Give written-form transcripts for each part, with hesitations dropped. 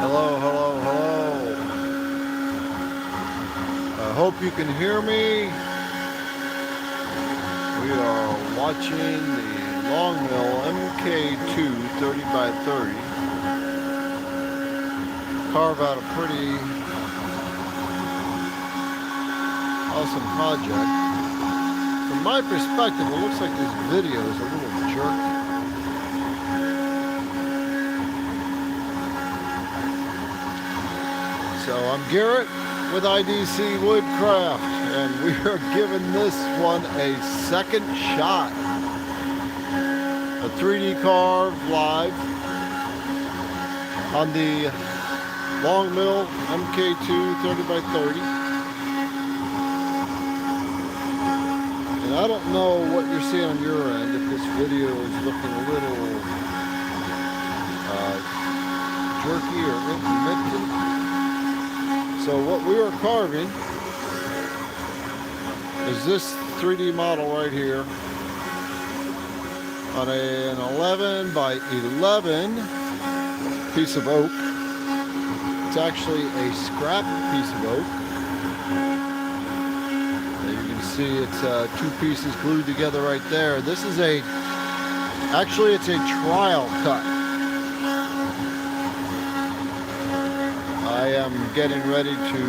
Hello, hello, hello. I hope you can hear me. We are watching the Longmill MK2 30x30 carve out a pretty awesome project. From my perspective, it looks like this video is a little jerky. So I'm Garrett with IDC Woodcraft, and we are giving this one a second shot. A 3D carve live on the Longmill MK2 30x30. And I don't know what you're seeing on your end, if this video is looking a little jerky or intermittent. So what we are carving is this 3D model right here on an 11 by 11 piece of oak. It's actually a scrap piece of oak. And you can see it's two pieces glued together right there. This is actually it's a trial cut. I am getting ready to,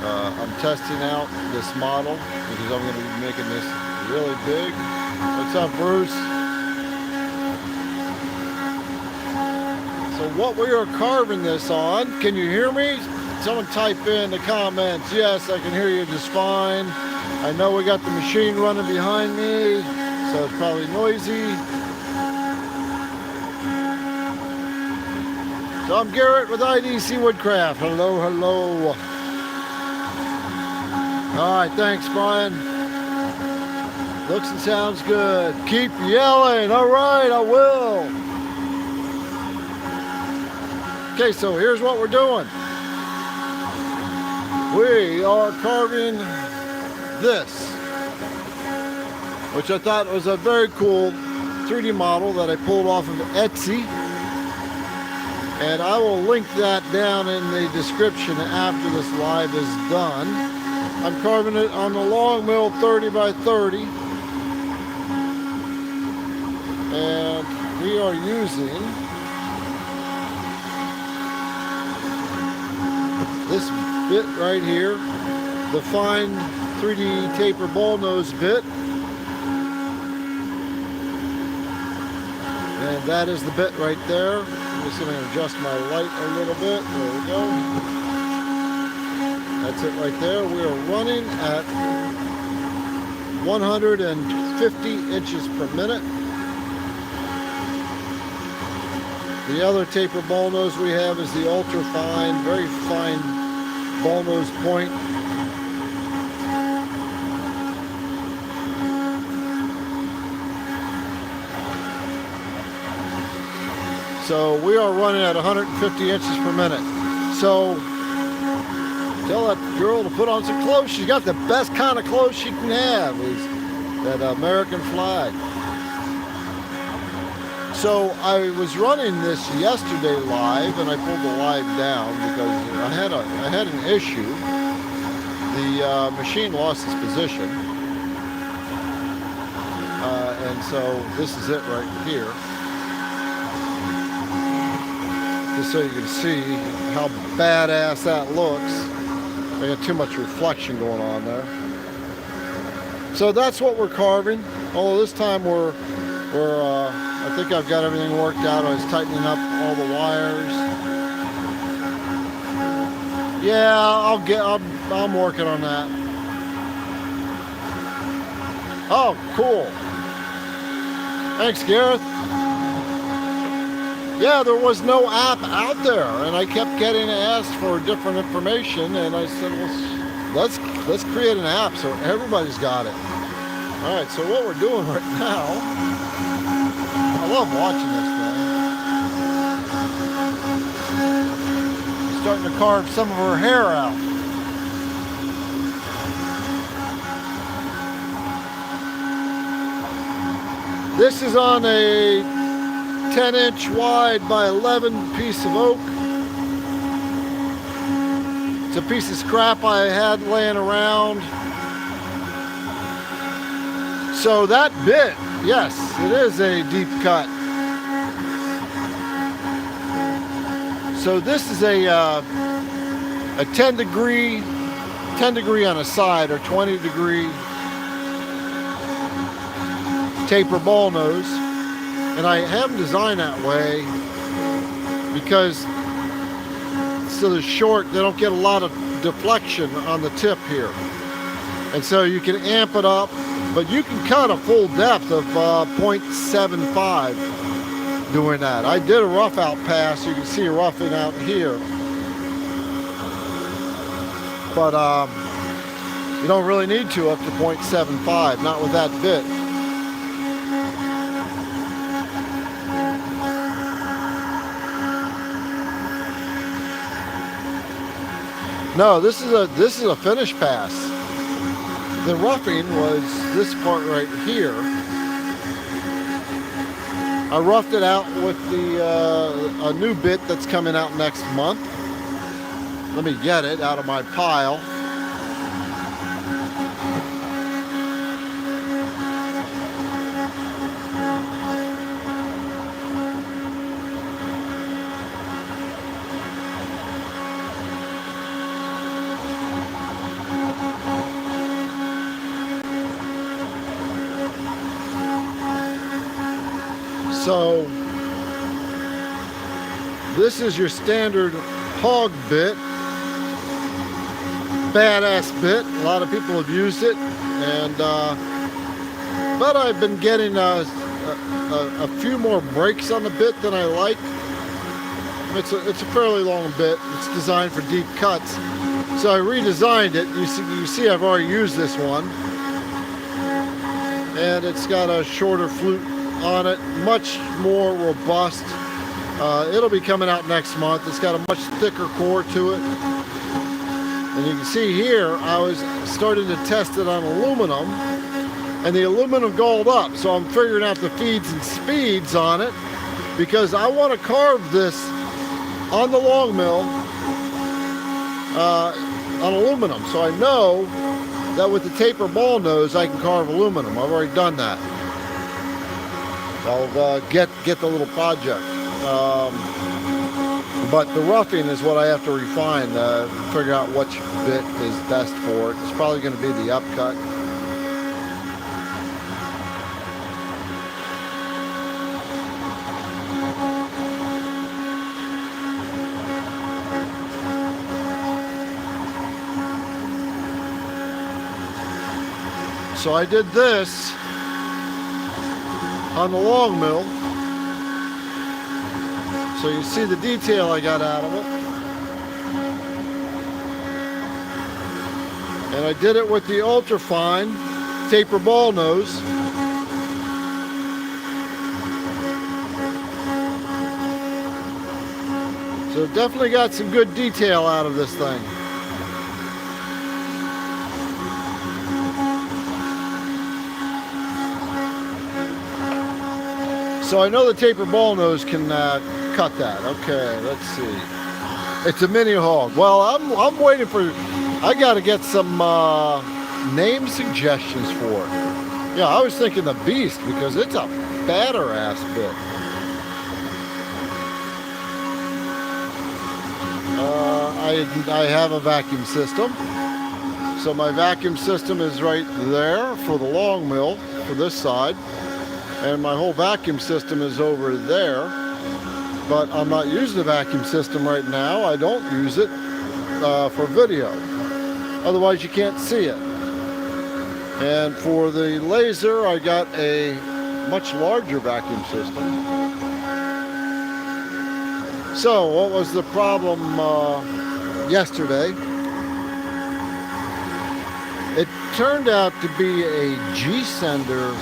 I'm testing out this model because I'm going to be making this really big. What's up, Bruce? So what we are carving this on, can you hear me? Someone type in the comments. Yes, I can hear you just fine. I know we got the machine running behind me, so it's probably noisy. So I'm Garrett with IDC Woodcraft. Hello, hello. All right, thanks, Brian. Looks and sounds good. Keep yelling. All right, I will. Okay, so here's what we're doing. We are carving this, which I thought was a very cool 3D model that I pulled off of Etsy. And I will link that down in the description after this live is done. I'm carving it on the Longmill 30x30. And we are using this bit right here, the fine 3D taper ball nose bit. And that is the bit right there. I'm just going to adjust my light a little bit. There we go. That's it right there. We are running at 150 inches per minute. The other taper ball nose we have is the ultra fine, very fine ball nose point. So we are running at 150 inches per minute. So tell that girl to put on some clothes. She's got the best kind of clothes she can have, is that American flag. So I was running this yesterday live, and I pulled the live down because I had an issue. The machine lost its position, and so this is it right here. Just so you can see how badass that looks. I got too much reflection going on there. So that's what we're carving. Although this time I think I've got everything worked out. I was tightening up all the wires. Yeah, I'm working on that. Oh, cool. Thanks, Gareth. Yeah, there was no app out there, and I kept getting asked for different information, and I said, well, let's create an app so everybody's got it. All right, so what we're doing right now, I love watching this thing. I'm starting to carve some of her hair out. This is on a 10-inch wide by 11 piece of oak. It's a piece of scrap I had laying around. So that bit, yes, it is a deep cut. So this is a 10 degree on a side, or 20 degree taper ball nose. And I have them designed that way because so they're short, they don't get a lot of deflection on the tip here. And so you can amp it up, but you can cut a full depth of 0.75 doing that. I did a rough out pass, you can see a roughing out here. But you don't really need to up to 0.75, not with that bit. No, this is a finish pass. The roughing was this part right here. I roughed it out with a new bit that's coming out next month. Let me get it out of my pile. So this is your standard hog bit, badass bit. A lot of people have used it, and but I've been getting a few more breaks on the bit than I like. It's a fairly long bit. It's designed for deep cuts, so I redesigned it. You see I've already used this one, and it's got a shorter flute on it, much more robust. It'll be coming out next month. It's got a much thicker core to it. And you can see here, I was starting to test it on aluminum, and the aluminum galled up. So I'm figuring out the feeds and speeds on it, because I want to carve this on the long mill on aluminum. So I know that with the taper ball nose, I can carve aluminum. I've already done that. I'll get the little project, but the roughing is what I have to refine, figure out which bit is best for it. It's probably going to be the upcut. So I did this on the long mill, so you see the detail I got out of it. And I did it with the ultra fine taper ball nose. So definitely got some good detail out of this thing. So I know the taper ball nose can cut that. Okay, let's see. It's a mini hog. Well, I'm waiting for. I got to get some name suggestions for it. Yeah, I was thinking the Beast because it's a badder ass bit. I have a vacuum system. So my vacuum system is right there for the long mill for this side. And my whole vacuum system is over there, but I'm not using the vacuum system right now. I don't use it for video, otherwise you can't see it. And for the laser, I got a much larger vacuum system. So what was the problem yesterday? It turned out to be a G-sender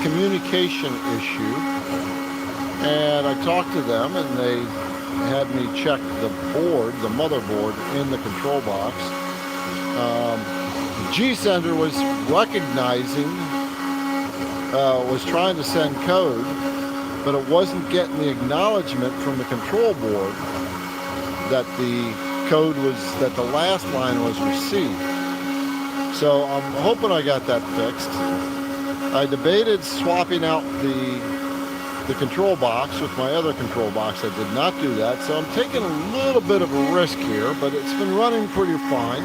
communication issue, and I talked to them, and they had me check the board, the motherboard in the control box. G-sender was recognizing, was trying to send code, but it wasn't getting the acknowledgement from the control board that the code was that the last line was received. So I'm hoping I got that fixed. I debated swapping out the control box with my other control box. I did not do that, so I'm taking a little bit of a risk here, but it's been running pretty fine.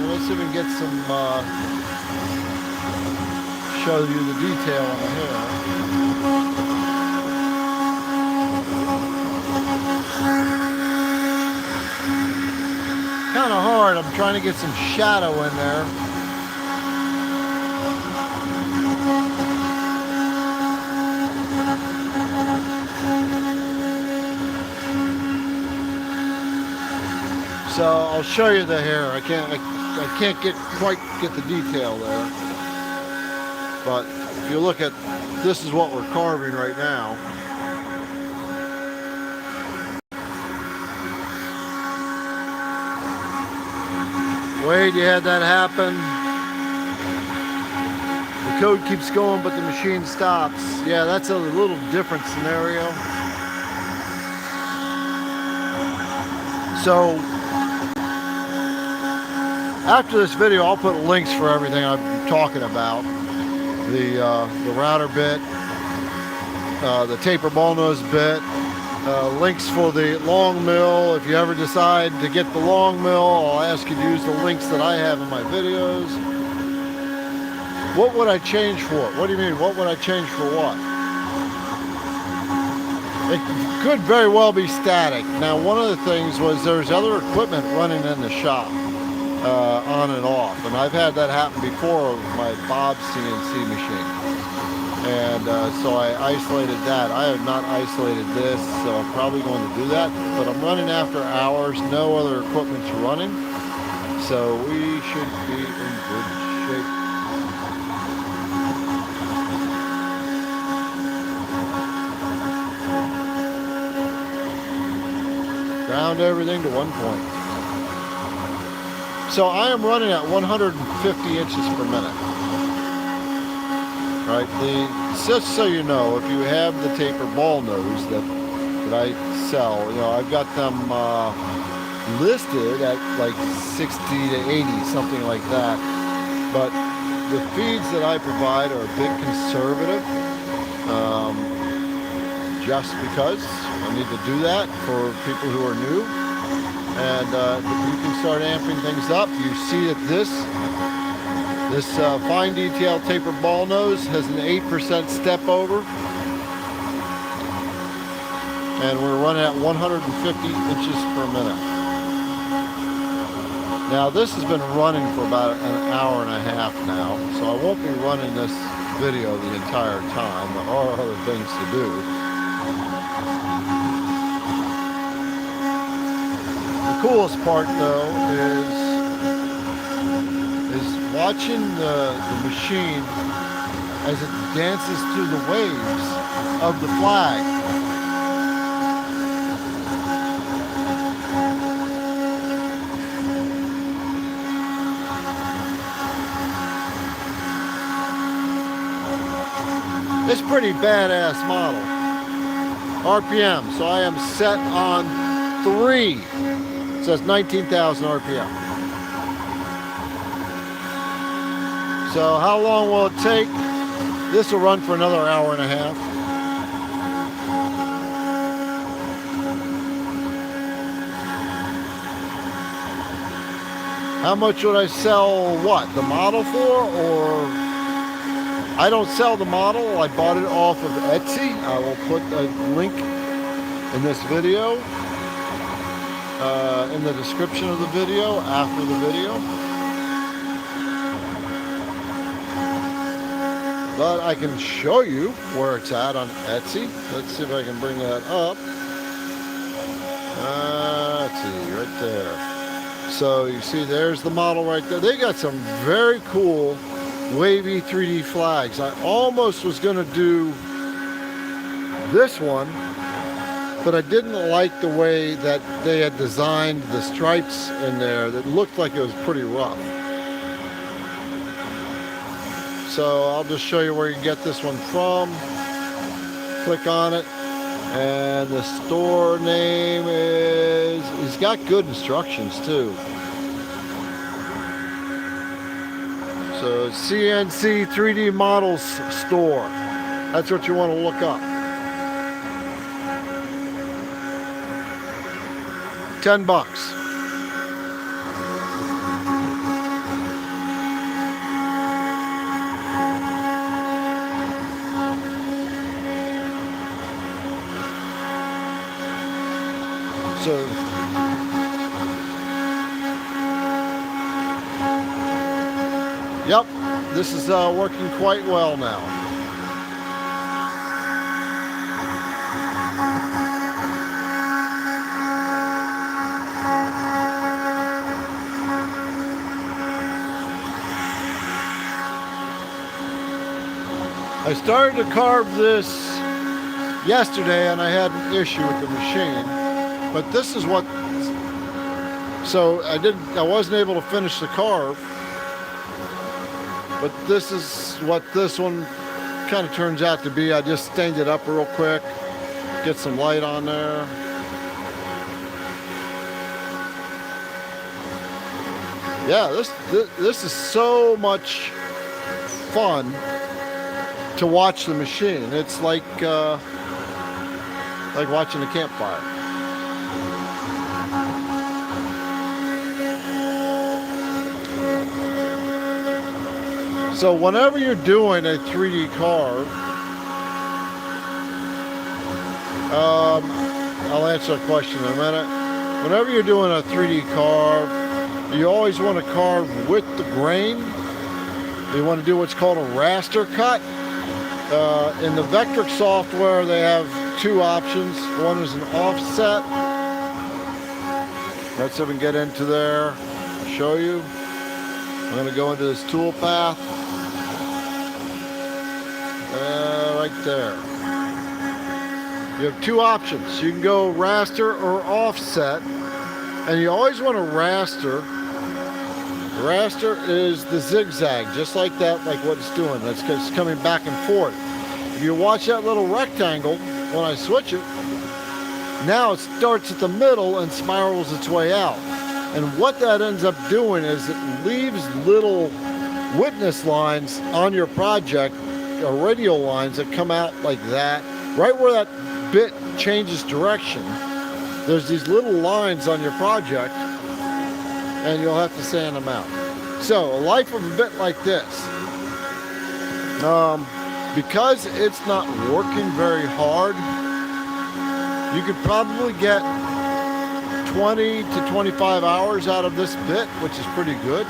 Let's see if we can get some, show you the detail on the hair. Kind of hard. I'm trying to get some shadow in there. So I'll show you the hair. I can't quite get the detail there. But if you look at, this is what we're carving right now. Wade, you had that happen. The code keeps going, but the machine stops. Yeah, that's a little different scenario. So, after this video, I'll put links for everything I'm talking about. The router bit, the taper ball nose bit, links for the long mill. If you ever decide to get the long mill, I'll ask you to use the links that I have in my videos. What would I change for it? What do you mean, what would I change for what? It could very well be static. Now, one of the things was there's other equipment running in the shop, on and off. And I've had that happen before with my Bob CNC machine. And so I isolated that. I have not isolated this, so I'm probably going to do that. But I'm running after hours. No other equipment's running. So we should be in good shape. Ground everything to 1 point. So I am running at 150 inches per minute. Right, just so you know, if you have the taper ball nose that I sell, you know, I've got them listed at like 60 to 80, something like that. But the feeds that I provide are a bit conservative, just because I need to do that for people who are new. And you can start amping things up. You see that this fine detail taper ball nose has an 8% step over. And we're running at 150 inches per minute. Now this has been running for about an hour and a half now, so I won't be running this video the entire time. There are other things to do. The coolest part though is watching the machine as it dances through the waves of the flag. It's pretty badass model. RPM, so I am set on 3. It says 19,000 RPM. So how long will it take? This will run for another hour and a half. How much would I sell what? The model for? Or I don't sell the model. I bought it off of Etsy. I will put a link in this video, in the description of the video, after the video. But I can show you where it's at on Etsy. Let's see if I can bring that up. Let's see, right there. So you see there's the model right there. They got some very cool wavy 3D flags. I almost was going to do this one, but I didn't like the way that they had designed the stripes in there. That looked like it was pretty rough. So I'll just show you where you get this one from. Click on it. And the store name is, he's got good instructions too. So CNC 3D Models Store. That's what you want to look up. $10. So yep, this is working quite well now. I started to carve this yesterday and I had an issue with the machine, but this is what, so I wasn't able to finish the carve, but this is what this one kind of turns out to be. I just stained it up real quick, get some light on there. Yeah, this is so much fun to watch the machine. It's like watching a campfire. So whenever you're doing a 3D carve, I'll answer a question in a minute. Whenever you're doing a 3D carve, you always want to carve with the grain. You want to do what's called a raster cut. In the Vectric software, they have two options. One is an offset. Let's see if we can get into there, show you. I'm going to go into this Toolpath. Right there. You have two options. You can go raster or offset. And you always want to raster. Raster is the zigzag, just like that, like what it's doing. That's it's coming back and forth. If you watch that little rectangle, when I switch it, now it starts at the middle and spirals its way out. And what that ends up doing is it leaves little witness lines on your project, or radial lines that come out like that. Right where that bit changes direction, there's these little lines on your project, and you'll have to sand them out. So a life of a bit like this, because it's not working very hard, you could probably get 20 to 25 hours out of this bit, which is pretty good.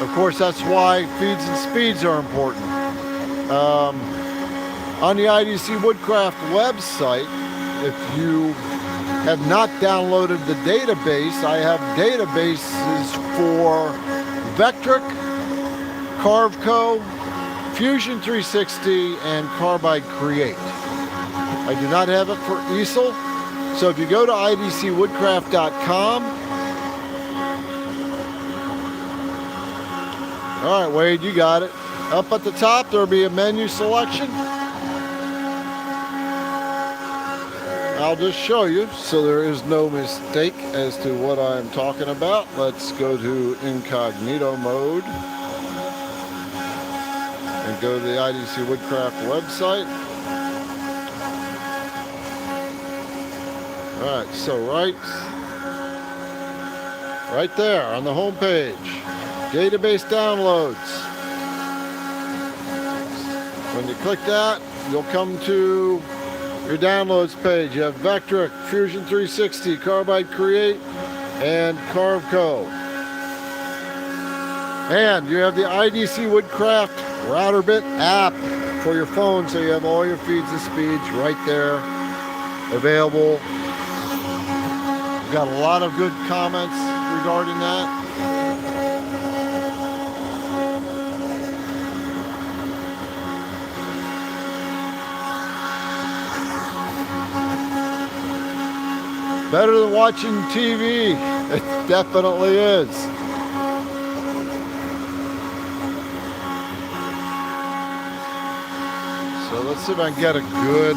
Of course, that's why feeds and speeds are important. On the IDC Woodcraft website, if you have not downloaded the database, I have databases for Vectric, Carveco, Fusion 360, and Carbide Create. I do not have it for easel, so if you go to idcwoodcraft.com, all right, Wade, you got it. Up at the top, there'll be a menu selection. I'll just show you so there is no mistake as to what I'm talking about. Let's go to incognito mode and go to the IDC Woodcraft website. All right, so right there on the home page, database downloads. When you click that, you'll come to your downloads page. You have Vectric, Fusion 360, Carbide Create, and Carveco. And you have the IDC Woodcraft Router Bit app for your phone, so you have all your feeds and speeds right there available. We've got a lot of good comments regarding that. Better than watching TV. It definitely is. So let's see if I can get a good...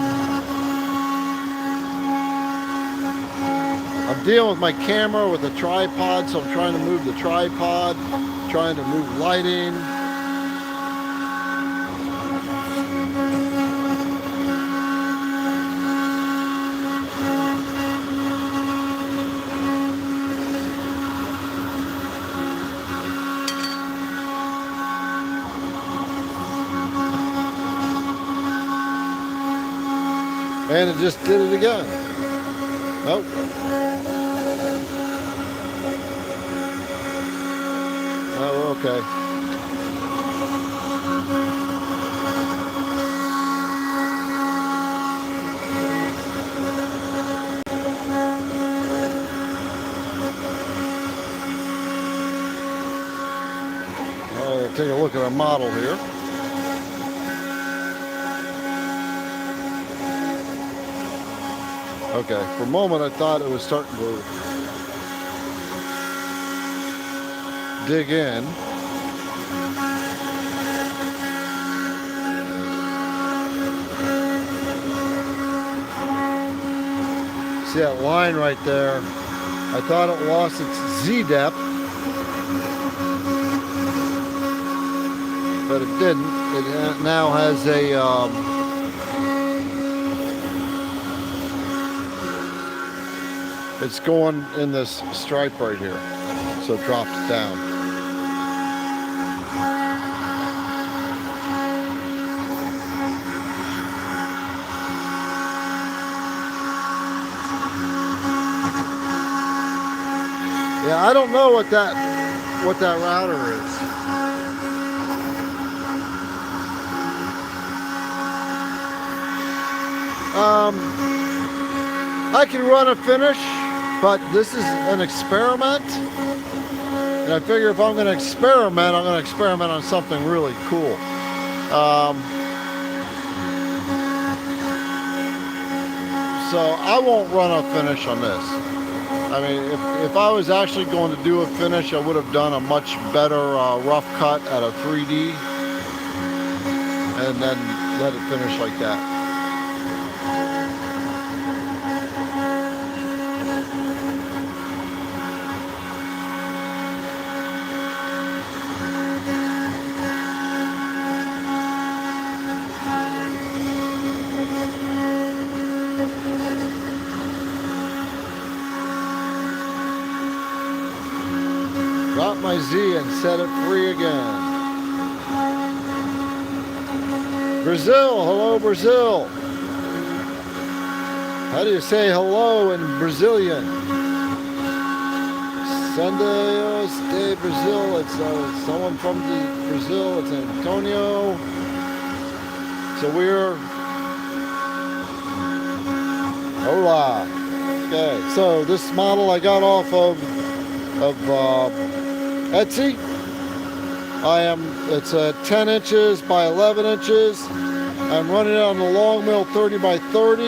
I'm dealing with my camera with a tripod, so I'm trying to move the tripod, trying to move lighting. And it just did it again. Nope. Oh, okay. I'll take a look at our model here. Okay, for a moment I thought it was starting to dig in. See that line right there? I thought it lost its Z depth, but it didn't. It now has a it's going in this stripe right here, so it drops down. Yeah, I don't know what that router is. I can run a finish, but this is an experiment, and I figure if I'm going to experiment, I'm going to experiment on something really cool. So I won't run a finish on this. I mean, if I was actually going to do a finish, I would have done a much better rough cut at a 3D, and then let it finish like that. Drop my Z and set it free again. Brazil, hello Brazil. How do you say hello in Brazilian? Sunday de Brazil. It's someone from Brazil. It's Antonio. So we're hola. Okay, so this model I got off of Etsy. It's 10 inches by 11 inches. I'm running it on the Longmill 30 by 30.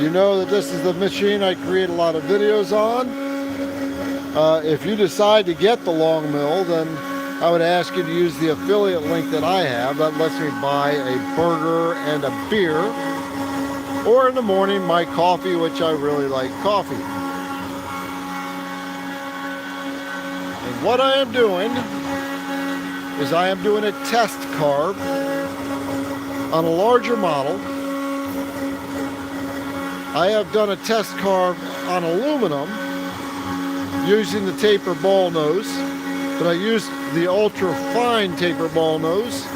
You know that this is the machine I create a lot of videos on. If you decide to get the Longmill, then I would ask you to use the affiliate link that I have. That lets me buy a burger and a beer. Or in the morning, my coffee, which I really like coffee. What I am doing is I am doing a test carve on a larger model. I have done a test carve on aluminum using the taper ball nose, but I used the ultra fine taper ball nose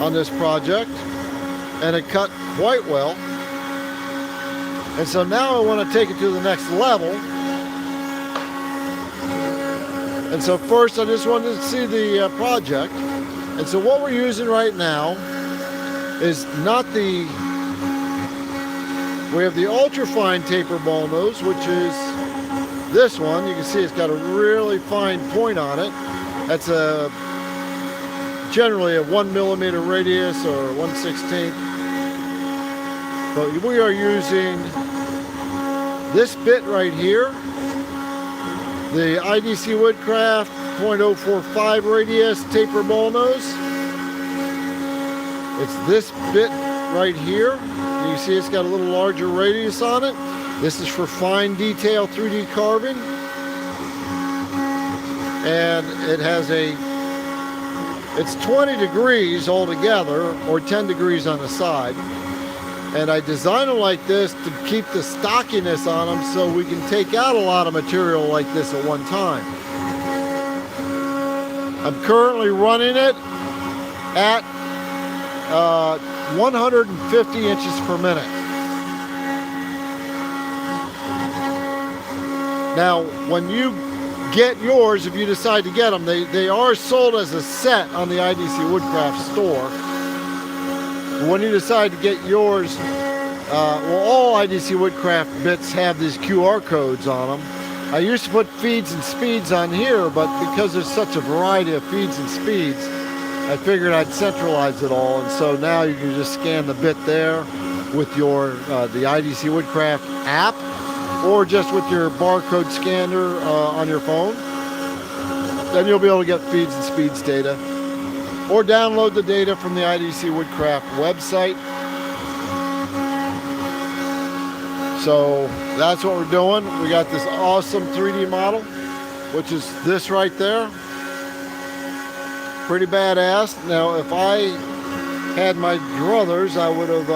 on this project, and it cut quite well. And so now I want to take it to the next level. And so first I just wanted to see the project. And so what we're using right now is not the, we have the ultra fine taper ball nose, which is this one. You can see it's got a really fine point on it. That's generally a 1 millimeter radius or 1/16. But we are using this bit right here. The IDC Woodcraft .045 radius taper ball nose. It's this bit right here. You see it's got a little larger radius on it. This is for fine detail 3D carving. And it has it's 20 degrees altogether, or 10 degrees on the side. And I designed them like this to keep the stockiness on them so we can take out a lot of material like this at one time. I'm currently running it at 150 inches per minute. Now, when you get yours, if you decide to get them, they are sold as a set on the IDC Woodcraft store. When you decide to get yours, well, all IDC Woodcraft bits have these QR codes on them. I used to put feeds and speeds on here, but because there's such a variety of feeds and speeds, I figured I'd centralize it all. And so now you can just scan the bit there with your the IDC Woodcraft app, or just with your barcode scanner on your phone. Then you'll be able to get feeds and speeds data, or download the data from the IDC Woodcraft website. So that's what we're doing. We got this awesome 3D model, which is this right there. Pretty badass. Now, if I had my druthers, I would have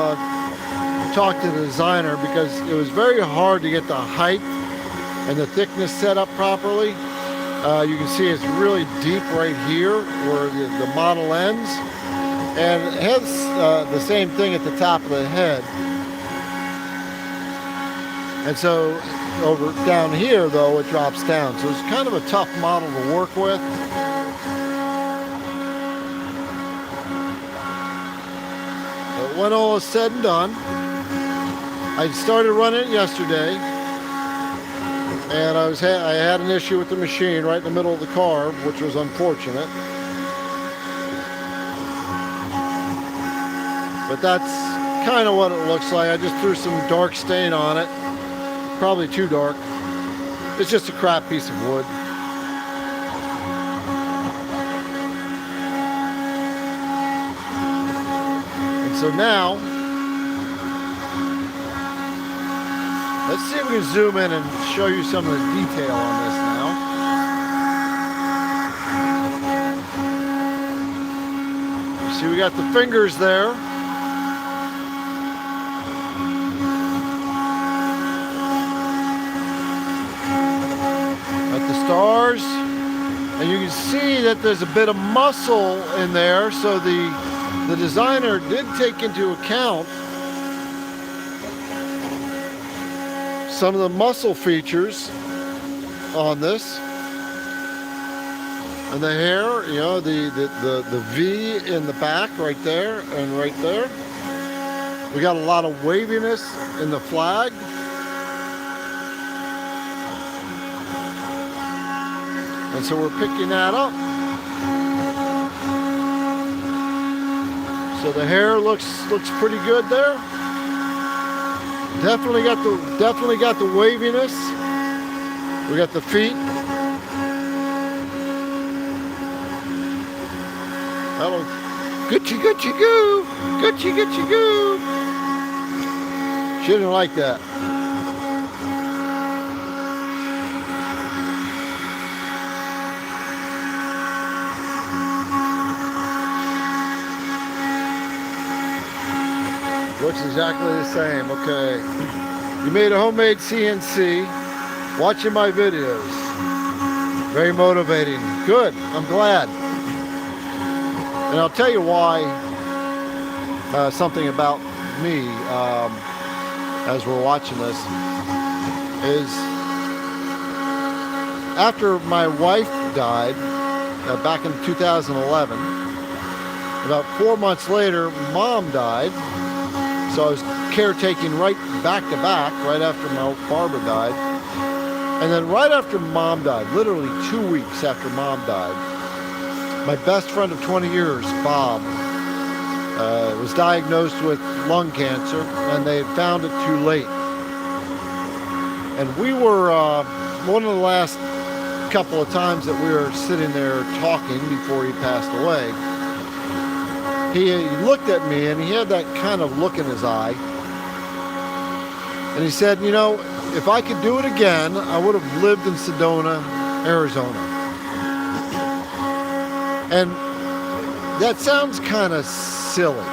talked to the designer, because it was very hard to get the height and the thickness set up properly. You can see it's really deep right here where the model ends, and it has the same thing at the top of the head. And so over down here, though, it drops down. So it's kind of a tough model to work with. But when all is said and done, I started running it yesterday, and I had an issue with the machine right in the middle of the carve, which was unfortunate. But that's kind of what it looks like. I just threw some dark stain on it. Probably too dark. It's just a crap piece of wood. And so now, let's see if we can zoom in and show you some of the detail on this now. You see, we got the fingers there. Stars, and you can see that there's a bit of muscle in there, so the designer did take into account some of the muscle features on this. And the hair, you know, the V in the back right there and right there. We got a lot of waviness in the flag. And so we're picking that up. So the hair looks pretty good there. Definitely got the waviness. We got the feet. Hello. Gucci goo. Gucci goo. She didn't like that. Looks exactly the same. Okay. You made a homemade CNC watching my videos. Very motivating. Good. I'm glad. And I'll tell you why, something about me, as we're watching this, is after my wife died, back in 2011, about 4 months later, Mom died. So I was caretaking right back to back, right after Barbara died. And then right after Mom died, literally 2 weeks after Mom died, my best friend of 20 years, Bob, was diagnosed with lung cancer, and they had found it too late. And we were, one of the last couple of times that we were sitting there talking before he passed away, he looked at me and he had that kind of look in his eye. And he said, you know, if I could do it again, I would have lived in Sedona, Arizona. And that sounds kind of silly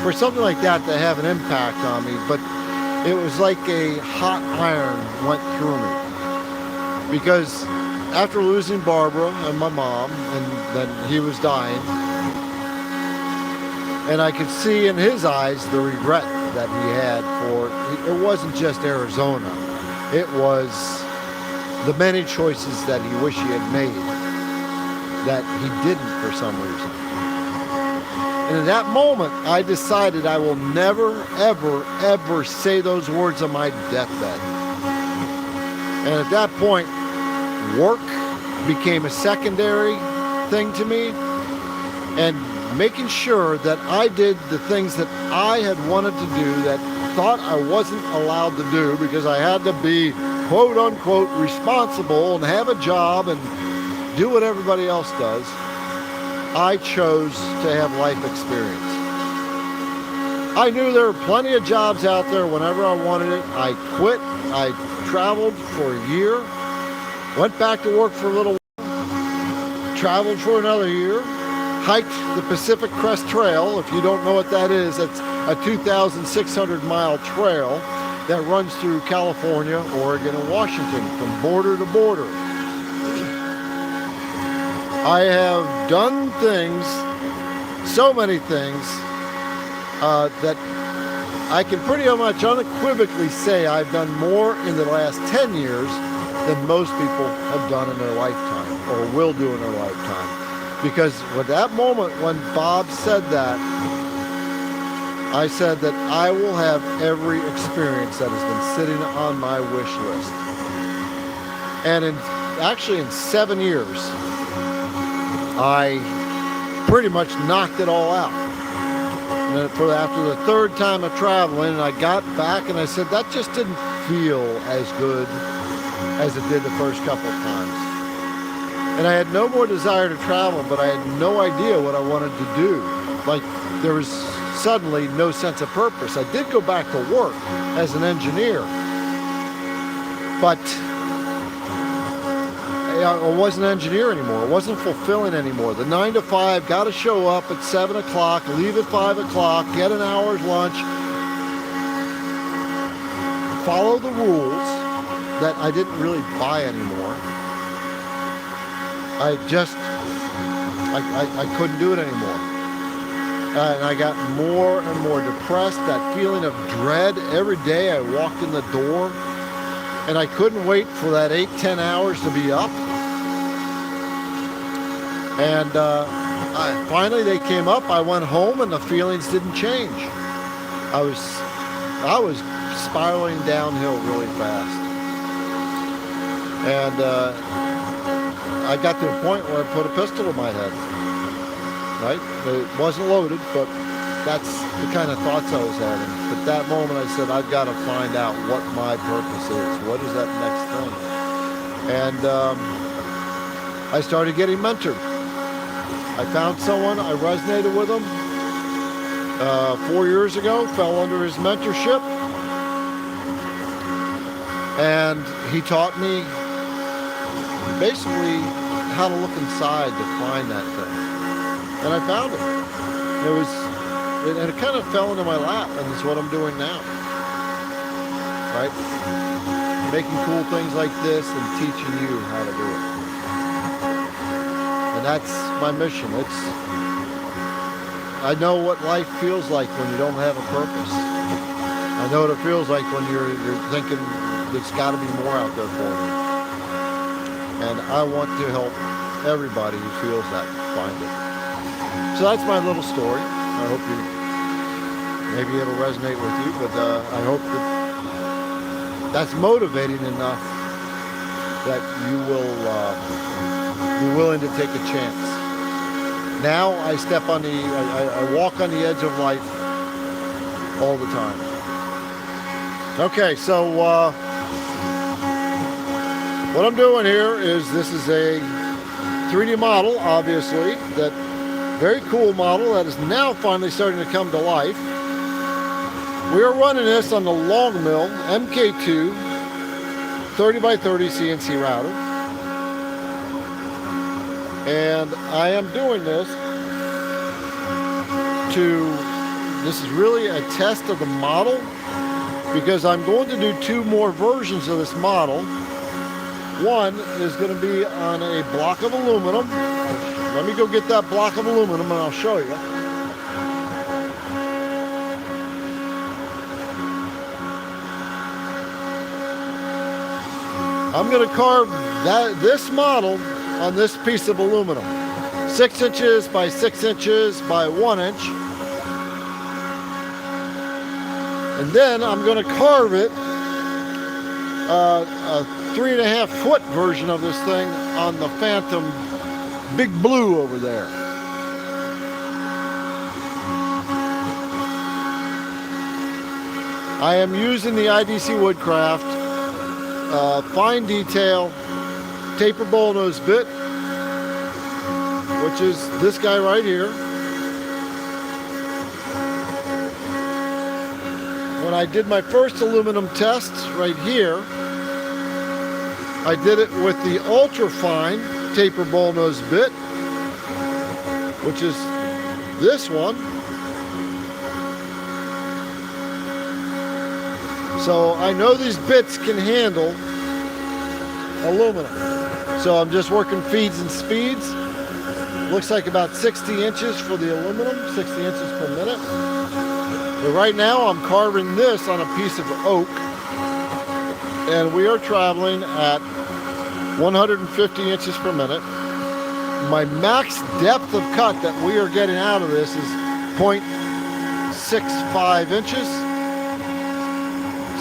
for something like that to have an impact on me, but it was like a hot iron went through me. Because after losing Barbara and my mom, and then he was dying, and I could see in his eyes the regret that he had for, it wasn't just Arizona, it was the many choices that he wished he had made that he didn't for some reason. And in that moment, I decided I will never, ever, ever say those words on my deathbed. And at that point, work became a secondary thing to me, and making sure that I did the things that I had wanted to do that thought I wasn't allowed to do because I had to be quote unquote responsible and have a job and do what everybody else does. I chose to have life experience. I knew there were plenty of jobs out there whenever I wanted it. I quit. I traveled for a year, went back to work for a little while, traveled for another year, hiked the Pacific Crest Trail. If you don't know what that is, it's a 2,600 mile trail that runs through California, Oregon, and Washington from border to border. I have done things, so many things, that I can pretty much unequivocally say I've done more in the last 10 years than most people have done in their lifetime, or will do in their lifetime. Because at that moment when Bob said that, I said that I will have every experience that has been sitting on my wish list. And actually in 7 years, I pretty much knocked it all out. And then after the third time of traveling, I got back and I said, that just didn't feel as good as it did the first couple of times. And I had no more desire to travel, but I had no idea what I wanted to do. Like, there was suddenly no sense of purpose. I did go back to work as an engineer, but I wasn't an engineer anymore. It wasn't fulfilling anymore. The 9 to 5, got to show up at 7 o'clock, leave at 5 o'clock, get an hour's lunch, follow the rules that I didn't really buy anymore. I couldn't do it anymore. And I got more and more depressed, that feeling of dread. Every day I walked in the door and I couldn't wait for that 8-10 hours to be up. And finally they came up, I went home and the feelings didn't change. I was spiraling downhill really fast. And I got to a point where I put a pistol in my head. Right? It wasn't loaded, but that's the kind of thoughts I was having. At that moment I said, I've got to find out what my purpose is. What is that next thing? And I started getting mentored. I found someone, I resonated with him 4 years ago, fell under his mentorship, and he taught me basically how to look inside to find that thing. And I found it. And it kind of fell into my lap, and it's what I'm doing now. Right? Making cool things like this and teaching you how to do it. And that's my mission. I know what life feels like when you don't have a purpose. I know what it feels like when you're thinking there's got to be more out there for me. And I want to help everybody who feels that find it. So that's my little story. I hope maybe it'll resonate with you, but I hope that that's motivating enough that you will be willing to take a chance. Now I I walk on the edge of life all the time. Okay, so what I'm doing here is, this is a 3D model, obviously, that Very cool model that is now finally starting to come to life. We are running this on the Longmill MK2 30x30 CNC router. And I am doing this this is really a test of the model, because I'm going to do two more versions of this model. One is going to be on a block of aluminum. Let me go get that block of aluminum and I'll show you. I'm going to carve this model on this piece of aluminum. 6 inches by 6 inches by 1 inch. And then I'm going to carve it a 3.5 foot version of this thing on the Phantom Big Blue over there. I am using the IDC Woodcraft fine detail taper bowl nose bit, which is this guy right here. When I did my first aluminum test right here, I did it with the ultra fine taper bowl nose bit, which is this one. So I know these bits can handle aluminum. So I'm just working feeds and speeds. Looks like about 60 inches for the aluminum, 60 inches per minute. But right now I'm carving this on a piece of oak, and we are traveling at 150 inches per minute. My max depth of cut that we are getting out of this is 0.65 inches.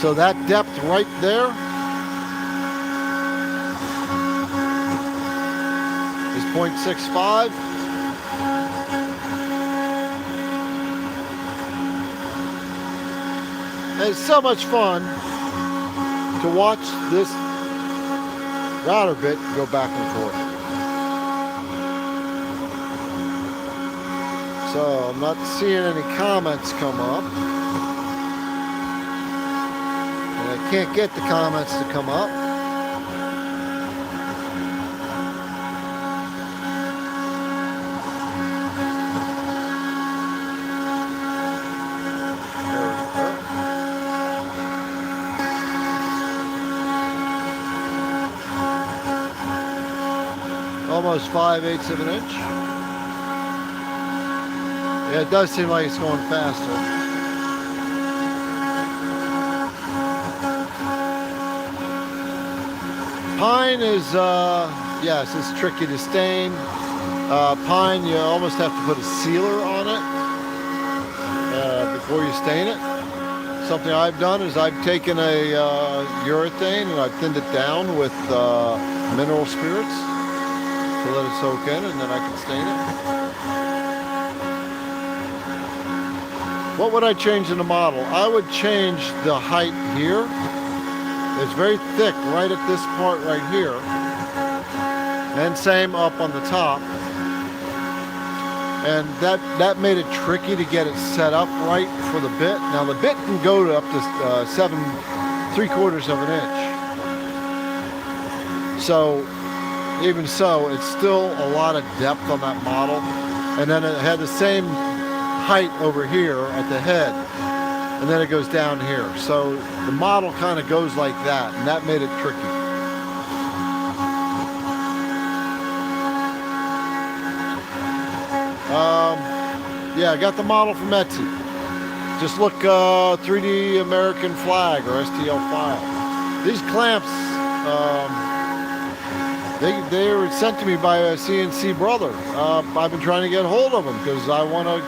So that depth right there is 0.65. And it's so much fun to watch this router bit go back and forth. So I'm not seeing any comments come up. And I can't get the comments to come up. Almost 5/8 of an inch. Yeah, it does seem like it's going faster. Pine is, yes, it's tricky to stain. Pine, you almost have to put a sealer on it before you stain it. Something I've done is I've taken a urethane and I've thinned it down with mineral spirits to let it soak in, and then I can stain it. What would I change in the model? I would change the height here. It's very thick right at this part right here. And same up on the top. And that made it tricky to get it set up right for the bit. Now the bit can go to up to 7 3/4 of an inch. So even so, it's still a lot of depth on that model. And then it had the same height over here at the head, and then it goes down here. So the model kind of goes like that, and that made it tricky. Yeah, I got the model from Etsy. Just look 3D American flag or STL file. These clamps, they were sent to me by a CNC brother. I've been trying to get hold of them because I want to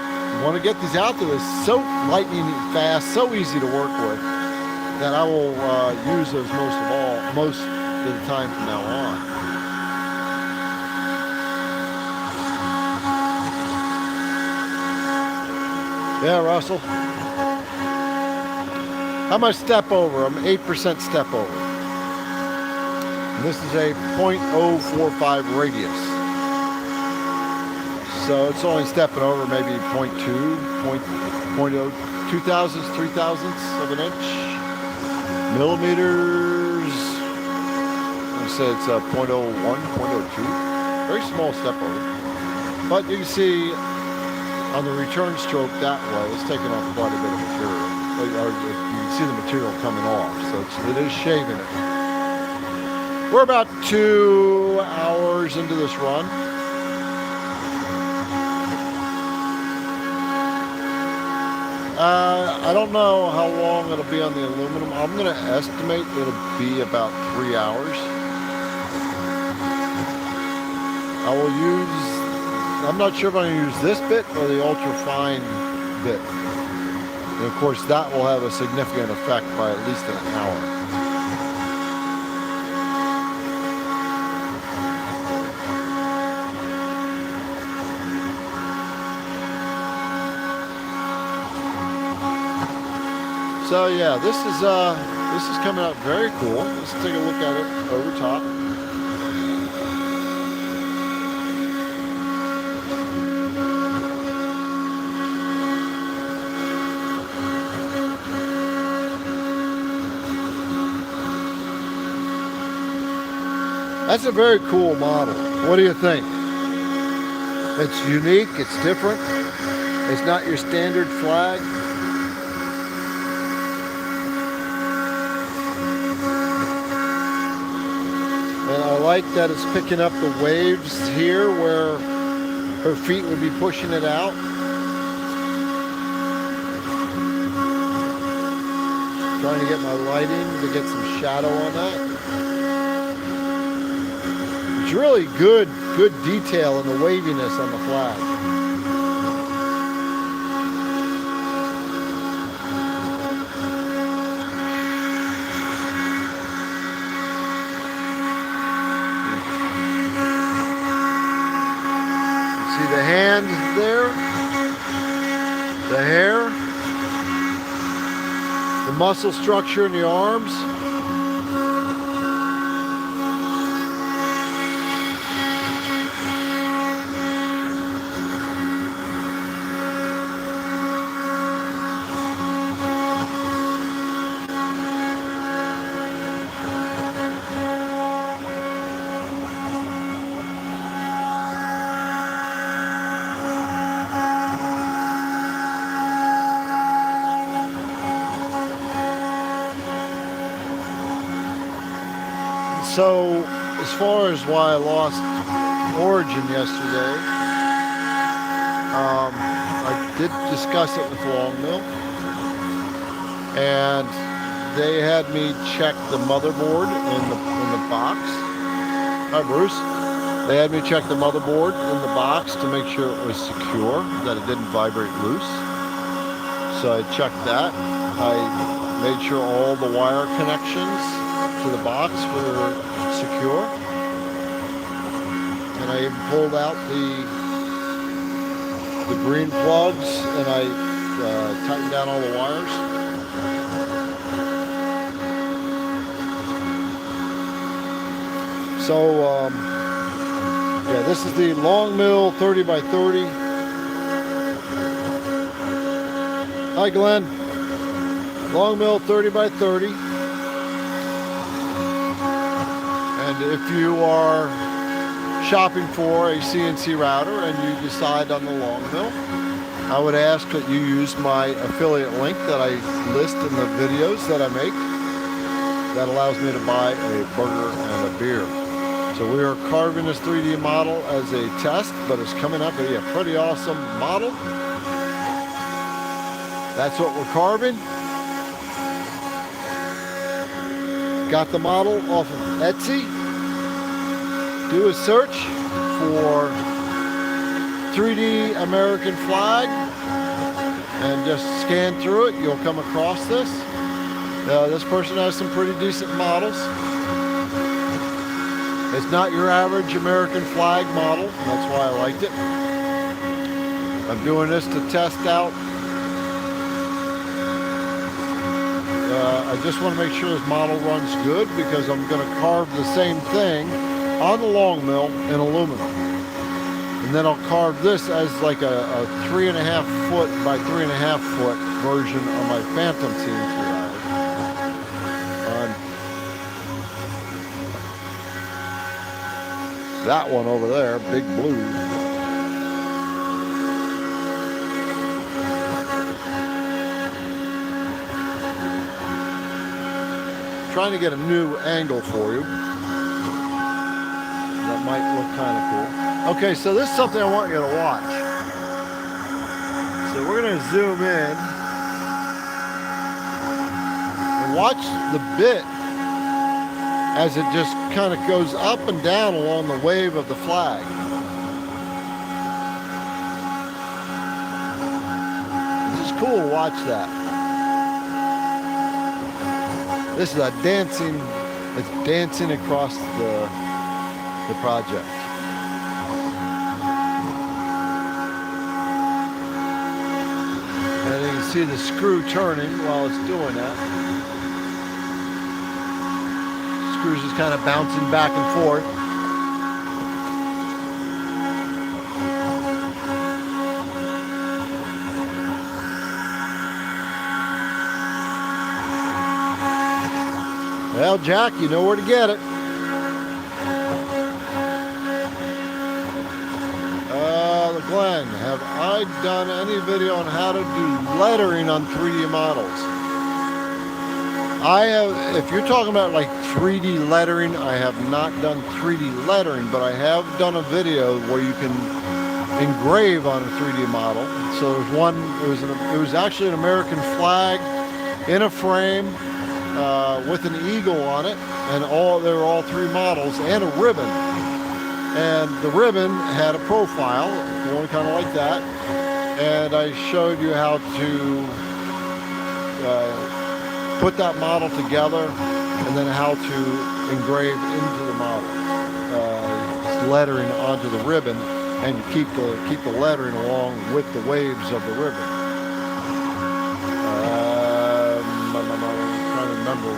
get these out there. It's so lightning fast, so easy to work with, that I will use those most of the time from now on. Yeah, Russell. How much step over? I'm 8% step over. And this is a 0.045 radius. So it's only stepping over maybe 0.2, 0.0, 2,000ths, 3,000ths of an inch. Millimeters, I say it's 0.01, 0.02. Very small step over. But you can see on the return stroke that way, it's taking off quite a bit of material. You can see the material coming off, so it is shaving it. We're about 2 hours into this run. I don't know how long it'll be on the aluminum. I'm going to estimate it'll be about 3 hours. I will use, I'm not sure if I'm going to use this bit or the ultra fine bit. And of course that will have a significant effect by at least an hour. So yeah, this is coming out very cool. Let's take a look at it over top. That's a very cool model. What do you think? It's unique, it's different. It's not your standard flag. And I like that it's picking up the waves here where her feet would be pushing it out. Trying to get my lighting to get some shadow on that. It's really good detail in the waviness on the flag. The hand there, the hair, the muscle structure in the arms. So, as far as why I lost Origin yesterday, I did discuss it with Longmill, and they had me check the motherboard in the box. Hi, Bruce. They had me check the motherboard in the box to make sure it was secure, that it didn't vibrate loose. So I checked that. I made sure all the wire connections to the box were secure, and I even pulled out the green plugs, and I tightened down all the wires. So yeah, this is the Longmill 30 by 30. Hi, Glenn. Longmill 30 by 30. And if you are shopping for a CNC router and you decide on the Longmill, I would ask that you use my affiliate link that I list in the videos that I make. That allows me to buy a burger and a beer. So we are carving this 3D model as a test, but it's coming up to be a pretty awesome model. That's what we're carving. Got the model off of Etsy. Do a search for 3D American flag and just scan through it. You'll come across this. This person has some pretty decent models. It's not your average American flag model. That's why I liked it. I'm doing this to test out. I just want to make sure this model runs good because I'm going to carve the same thing on the Longmill in aluminum. And And then I'll carve this as like a 3.5 foot by 3.5 foot version of my Phantom CNC router. That one over there, Big Blue. Trying to get a new angle for you. That might look kind of cool. Okay, so this is something I want you to watch. So we're going to zoom in and watch the bit as it just kind of goes up and down along the wave of the flag. It's just cool to watch that. This is a dancing, it's dancing across the project. And you can see the screw turning while it's doing that. Screws just kind of bouncing back and forth. Well, Jack, you know where to get it. Glenn, have I done any video on how to do lettering on 3D models? I have, if you're talking about like 3D lettering, I have not done 3D lettering, but I have done a video where you can engrave on a 3D model. So there's one, it was actually an American flag in a frame with an eagle on it, and they were all 3 models and a ribbon. And the ribbon had a profile, one kind of like that, and I showed you how to put that model together, and then how to engrave into the model, lettering onto the ribbon, and you keep the lettering along with the waves of the ribbon. I'm trying to remember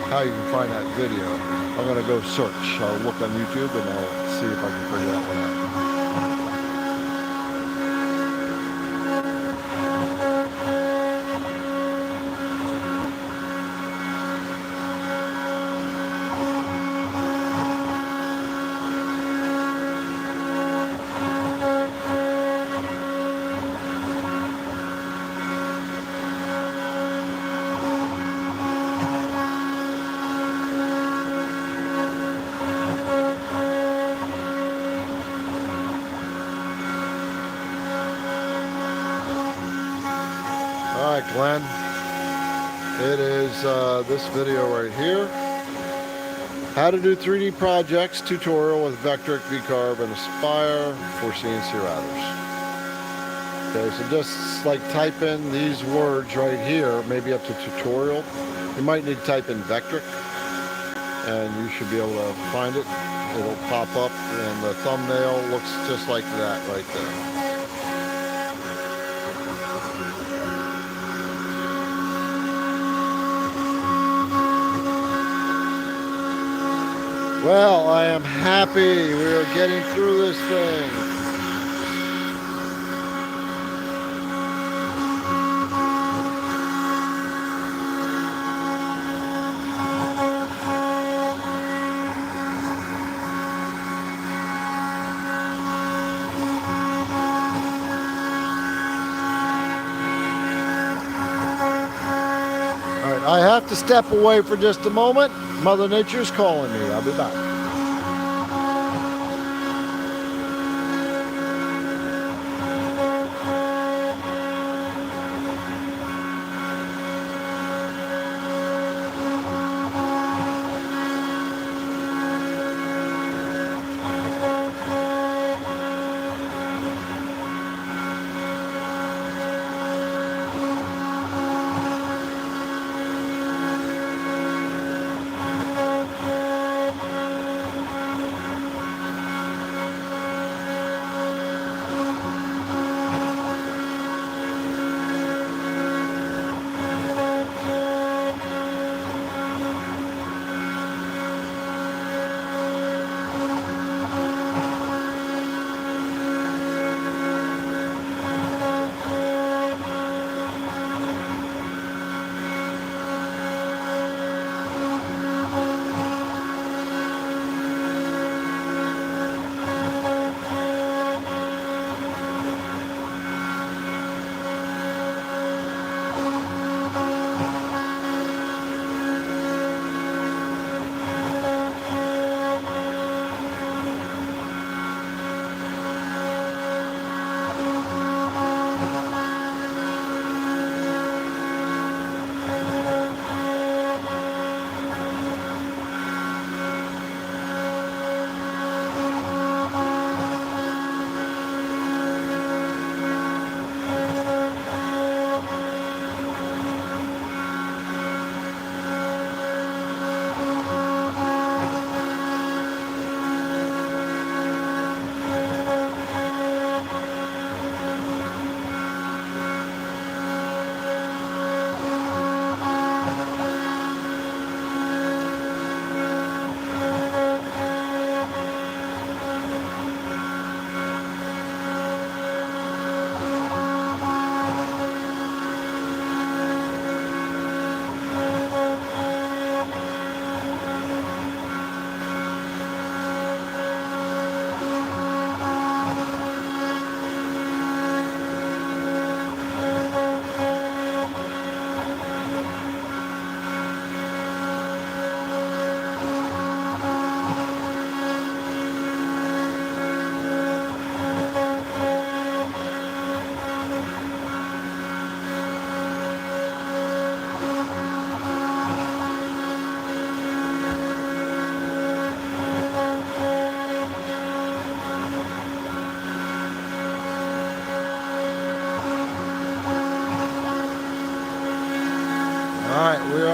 how you can find that video. I'm going to go search. I'll look on YouTube and I'll see if I can figure that one out. Alright, Glenn, it is this video right here. How to do 3D projects tutorial with Vectric Vcarve and Aspire for CNC routers. Okay, so just like type in these words right here, maybe up to tutorial. You might need to type in Vectric and you should be able to find it. It'll pop up and the thumbnail looks just like that right there. Well, I am happy we are getting through this thing. All right, I have to step away for just a moment. Mother Nature's calling me. I'll be back.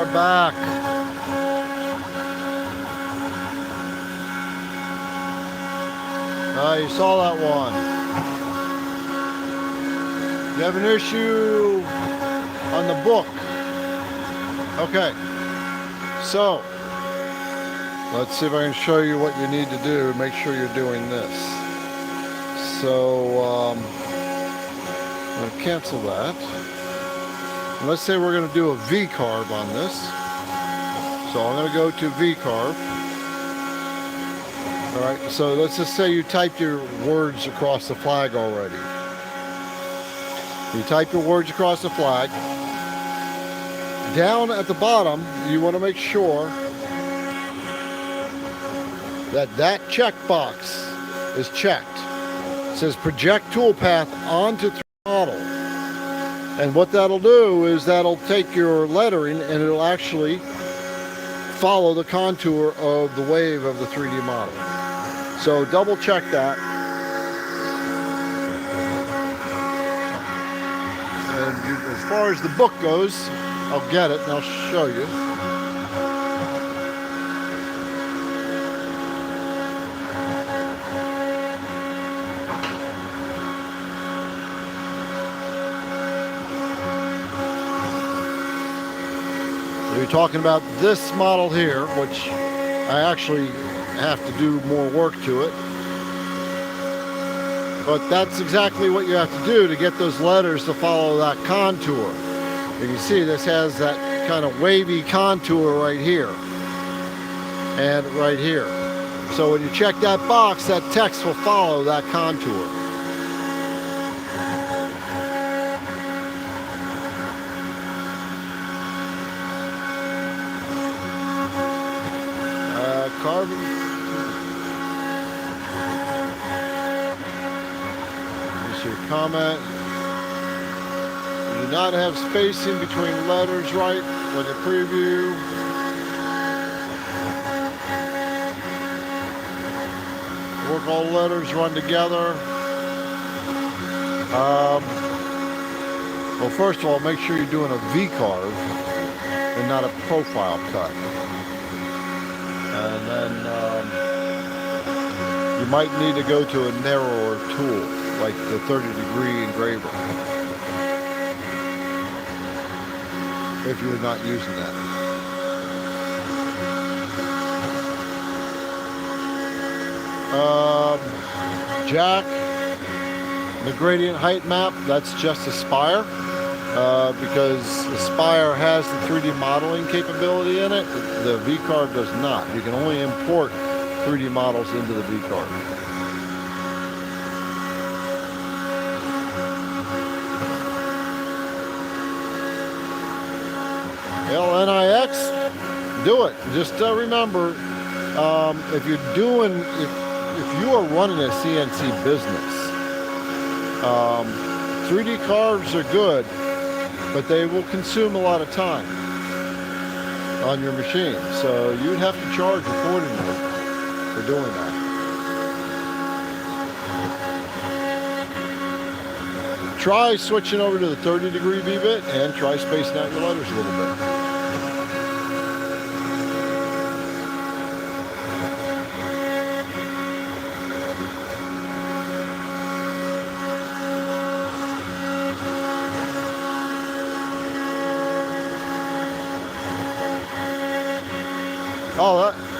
are back. You saw that one. You have an issue on the book. Okay. So, let's see if I can show you what you need to do. Make sure you're doing this. So, I'm going to cancel that. And let's say we're going to do a V-carve on this. So I'm going to go to V-carve. All right, so let's just say you typed your words across the flag already. You type your words across the flag. Down at the bottom, you want to make sure that that checkbox is checked. It says project toolpath onto 3D model. And what that'll do is that'll take your lettering and it'll actually follow the contour of the wave of the 3D model. So double check that. And as far as the book goes, I'll get it and I'll show you. We're talking about this model here, which I actually have to do more work to it. But that's exactly what you have to do to get those letters to follow that contour. You can see this has that kind of wavy contour right here and right here. So when you check that box, that text will follow that contour. Carbon. Here's your comment. You do not have spacing between letters right when you preview. Work all letters run together. Well, first of all, make sure you're doing a V-carve and not a profile cut. And then you might need to go to a narrower tool, like the 30-degree engraver, if you're not using that. Jack, the gradient height map, that's just a spire. Because the Spire has the 3D modeling capability in it, the V-carve does not. You can only import 3D models into the V-carve. LNIX, do it. Just remember, if you are running a CNC business, 3D carves are good, but they will consume a lot of time on your machine. So you'd have to charge accordingly for doing that. Try switching over to the 30-degree V-bit and try spacing out your letters a little bit.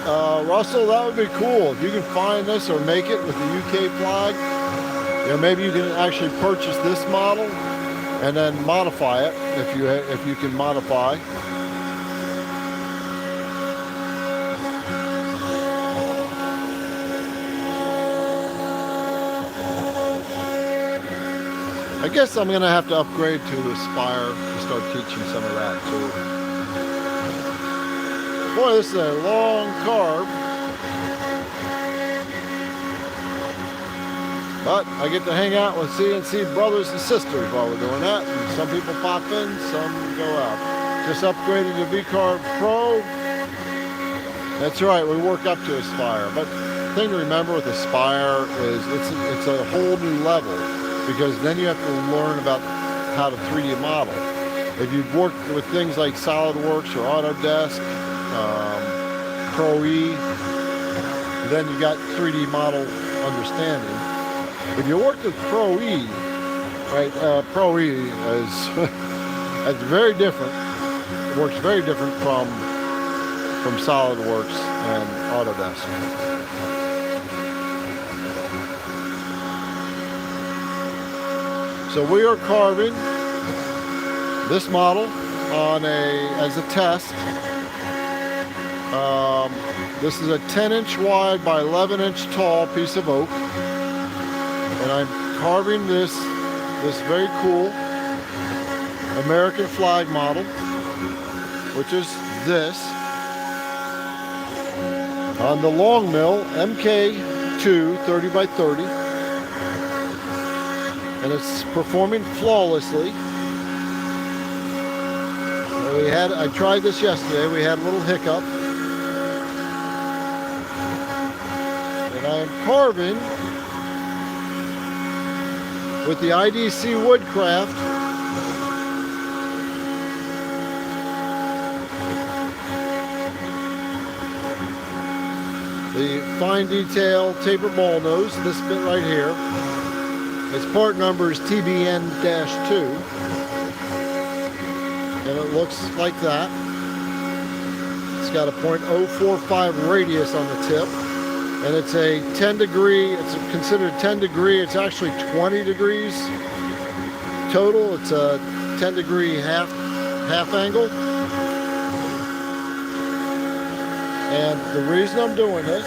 Oh, Russell, that would be cool. If you can find this or make it with the UK flag, maybe you can actually purchase this model and then modify it if you can modify. I guess I'm going to have to upgrade to Aspire to start teaching some of that too. Boy, this is a long carve. But I get to hang out with CNC brothers and sisters while we're doing that. And some people pop in, some go out. Just upgraded to V-carve Pro. That's right, we work up to Aspire. But the thing to remember with Aspire is it's a whole new level, because then you have to learn about how to 3D model. If you've worked with things like SolidWorks or Autodesk, Pro E, then you got 3D model understanding. If you worked with Pro E, right? Pro E is it's very different. It works very different from SolidWorks and Autodesk. So we are carving this model on as a test. This is a 10-inch wide by 11-inch tall piece of oak, and I'm carving this very cool American flag model, which is this, on the Longmill MK2 30x30, and it's performing flawlessly. I tried this yesterday. We had a little hiccup, and I am carving with the IDC Woodcraft the fine detail taper ball nose, this bit right here. Its part number is TBN-2, and it looks like that. It's got a .045 radius on the tip, and it's a 10 degree, it's considered 10 degree, it's actually 20 degrees total. It's a 10 degree half angle. And the reason I'm doing this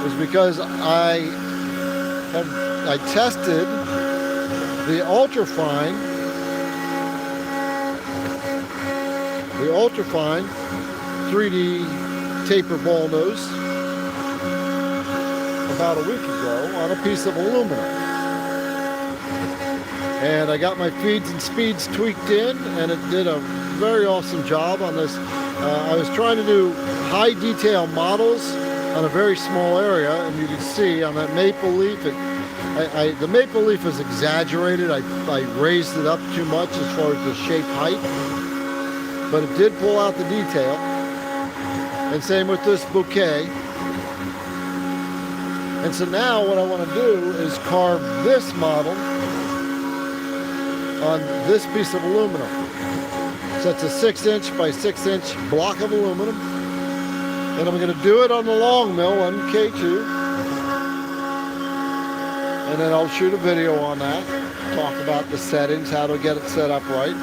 is because I tested the ultrafine 3D taper ball nose about a week ago on a piece of aluminum. And I got my feeds and speeds tweaked in, and it did a very awesome job on this. I was trying to do high detail models on a very small area, and you can see on that maple leaf, the maple leaf is exaggerated. I raised it up too much as far as the shape height, but it did pull out the detail. And same with this bouquet. And so now what I want to do is carve this model on this piece of aluminum. So it's a 6-inch by 6-inch block of aluminum. And I'm going to do it on the Longmill MK2. And then I'll shoot a video on that, talk about the settings, how to get it set up right.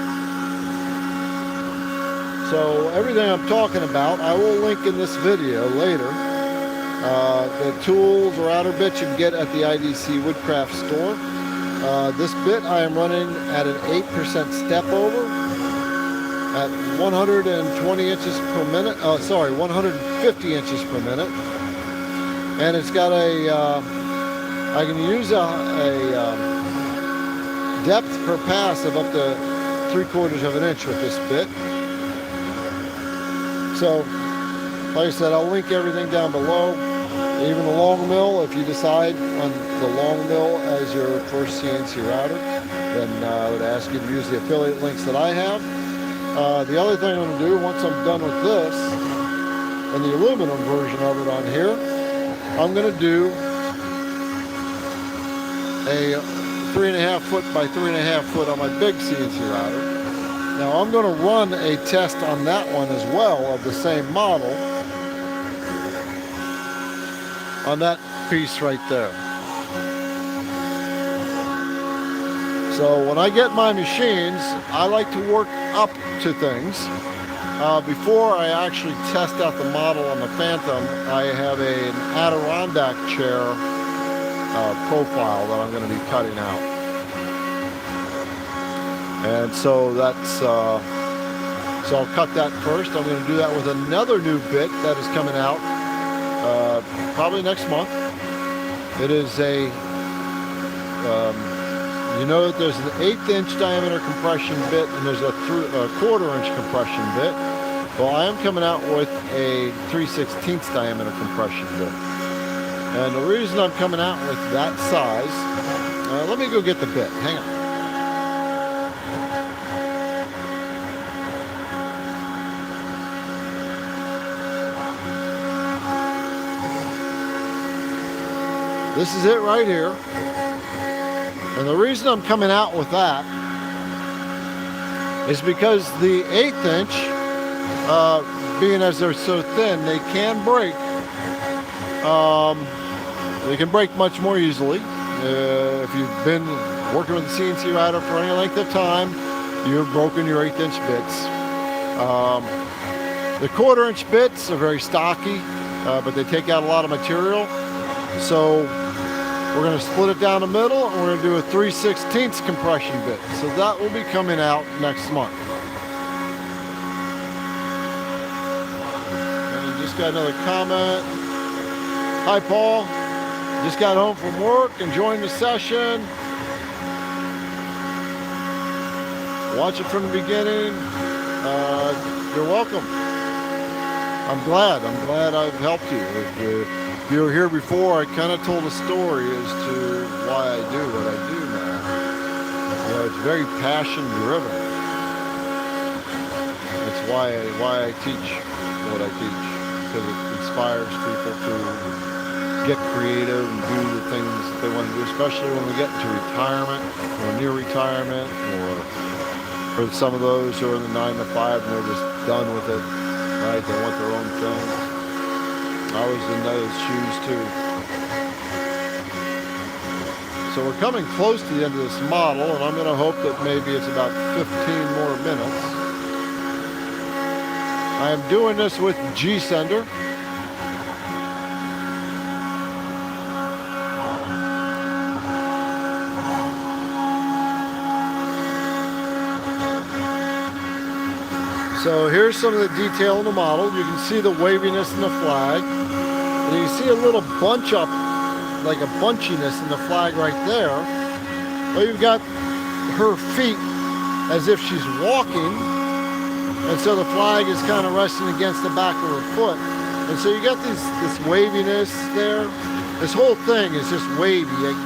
So everything I'm talking about, I will link in this video later. The tools or outer bits you can get at the IDC Woodcraft store. This bit I am running at an 8% step over at 120 inches per minute. 150 inches per minute. And it's got I can use a depth per pass of up to 3/4 of an inch with this bit. So, like I said, I'll link everything down below. Even the Longmill, if you decide on the Longmill as your first CNC router, then I would ask you to use the affiliate links that I have. The other thing I'm going to do, once I'm done with this, and the aluminum version of it on here, I'm going to do a 3.5 foot by 3.5 foot on my big CNC router. Now I'm going to run a test on that one as well of the same model on that piece right there. So when I get my machines, I like to work up to things. Before I actually test out the model on the Phantom, I have an Adirondack chair profile that I'm going to be cutting out. And so that's, so I'll cut that first. I'm going to do that with another new bit that is coming out probably next month. It is a, you know that there's an 1/8 inch diameter compression bit and there's a 1/4 inch compression bit. Well, I am coming out with a 3/16 diameter compression bit. And the reason I'm coming out with that size, let me go get the bit, hang on. This is it right here. And the reason I'm coming out with that is because the 1/8 inch, being as they're so thin, they can break. They can break much more easily. If you've been working with the CNC router for any length of time, you've broken your 1/8 inch bits. The 1/4 inch bits are very stocky, but they take out a lot of material. So we're going to split it down the middle, and we're going to do a 3/16 compression bit. So that will be coming out next month. And just got another comment. Hi, Paul. Just got home from work, enjoying the session. Watch it from the beginning. You're welcome. I'm glad I've helped you. If you were here before, I kind of told a story as to why I do what I do now. You know, it's very passion driven. That's why I teach what I teach, because it inspires people to get creative and do the things that they want to do, especially when we get into retirement or near retirement, or for some of those who are in the 9 to 5 and they're just done with it, right? They want their own thing. I was in those shoes too. So we're coming close to the end of this model, and I'm going to hope that maybe it's about 15 more minutes. I am doing this with G-Sender. So here's some of the detail in the model. You can see the waviness in the flag. And you can see a little bunch up, like a bunchiness in the flag right there. Well, you've got her feet as if she's walking. And so the flag is kind of resting against the back of her foot. And so you got this waviness there. This whole thing is just wavy.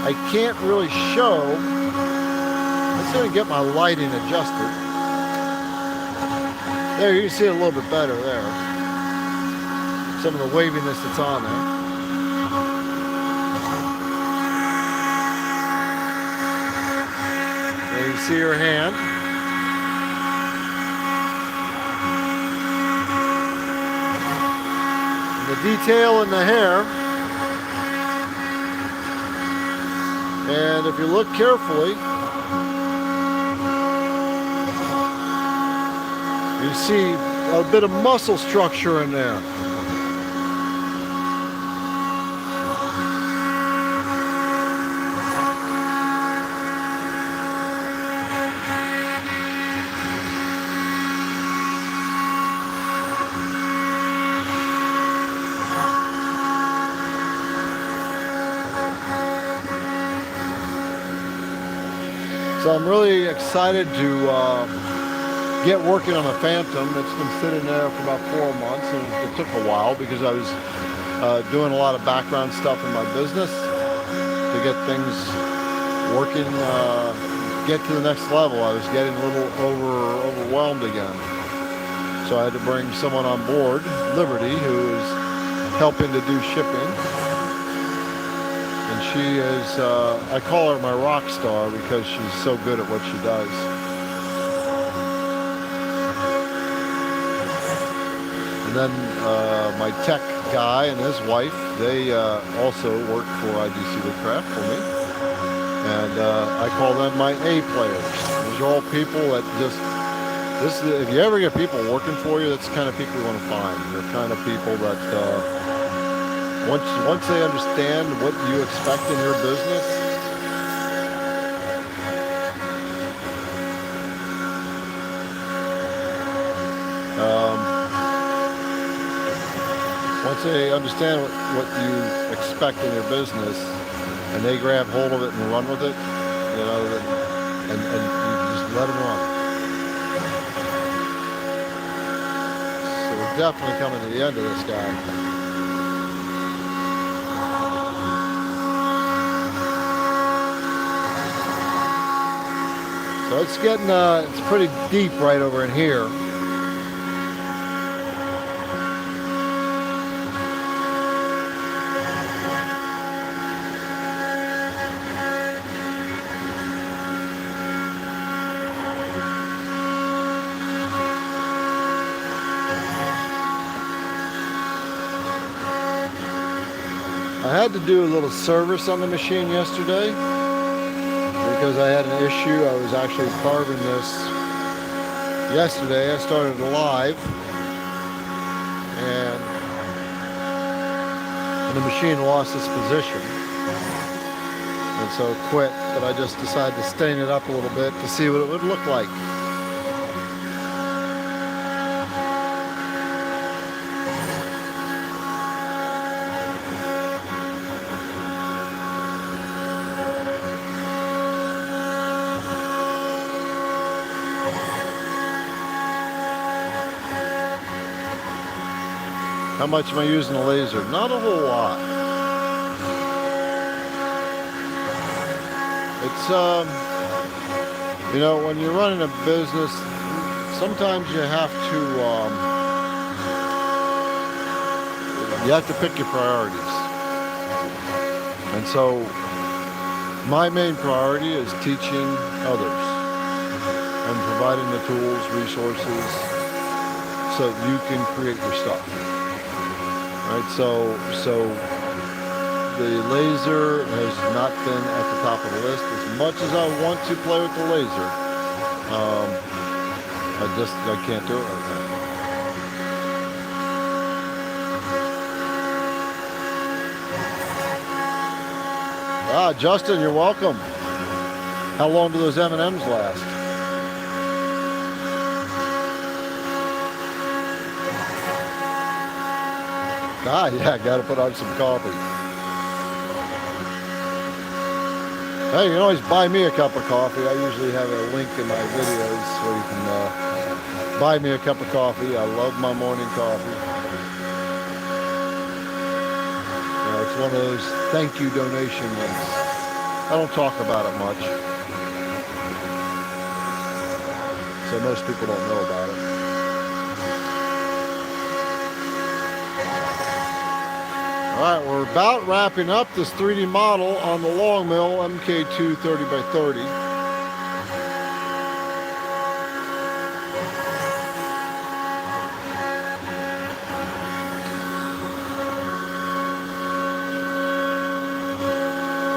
I can't really show. I'm just going to get my lighting adjusted. There, you can see it a little bit better there. Some of the waviness that's on there. There you see her hand. And the detail in the hair. And if you look carefully, you see a bit of muscle structure in there. So I'm really excited to get working on a Phantom. It's been sitting there for about 4 months, and it took a while because I was doing a lot of background stuff in my business to get things working, get to the next level. I was getting a little overwhelmed again. So I had to bring someone on board, Liberty, who is helping to do shipping. And she is, I call her my rock star because she's so good at what she does. And then my tech guy and his wife, they also work for IDC Woodcraft for me. And I call them my A players. These are all people that just, if you ever get people working for you, that's the kind of people you want to find. They're kind of people that once they understand what you expect in your business, once they understand what you expect in your business, and they grab hold of it and run with it, you know, and you just let them run. So we're definitely coming to the end of this guy. So it's getting, it's pretty deep right over in here. I had to do a little service on the machine yesterday because I had an issue. I was actually carving this yesterday. I started live and the machine lost its position. And so it quit, but I just decided to stain it up a little bit to see what it would look like. How much am I using the laser? Not a whole lot. It's, you know, when you're running a business, sometimes you have to pick your priorities. And so my main priority is teaching others and providing the tools, resources, so you can create your stuff. Right, so the laser has not been at the top of the list. As much as I want to play with the laser, I can't do it right now. Ah, Justin, you're welcome. How long do those M&Ms last? Ah, yeah, got to put on some coffee. Hey, you can always buy me a cup of coffee. I usually have a link in my videos where you can buy me a cup of coffee. I love my morning coffee. It's one of those thank you donation links. I don't talk about it much, so most people don't know about it. Alright, we're about wrapping up this 3D model on the Longmill MK2 30x30.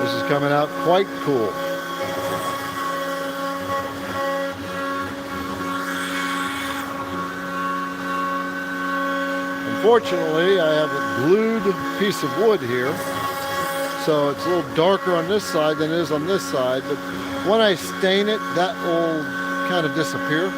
This is coming out quite cool. Unfortunately, I have a glued piece of wood here, so it's a little darker on this side than it is on this side, but when I stain it, that will kind of disappear.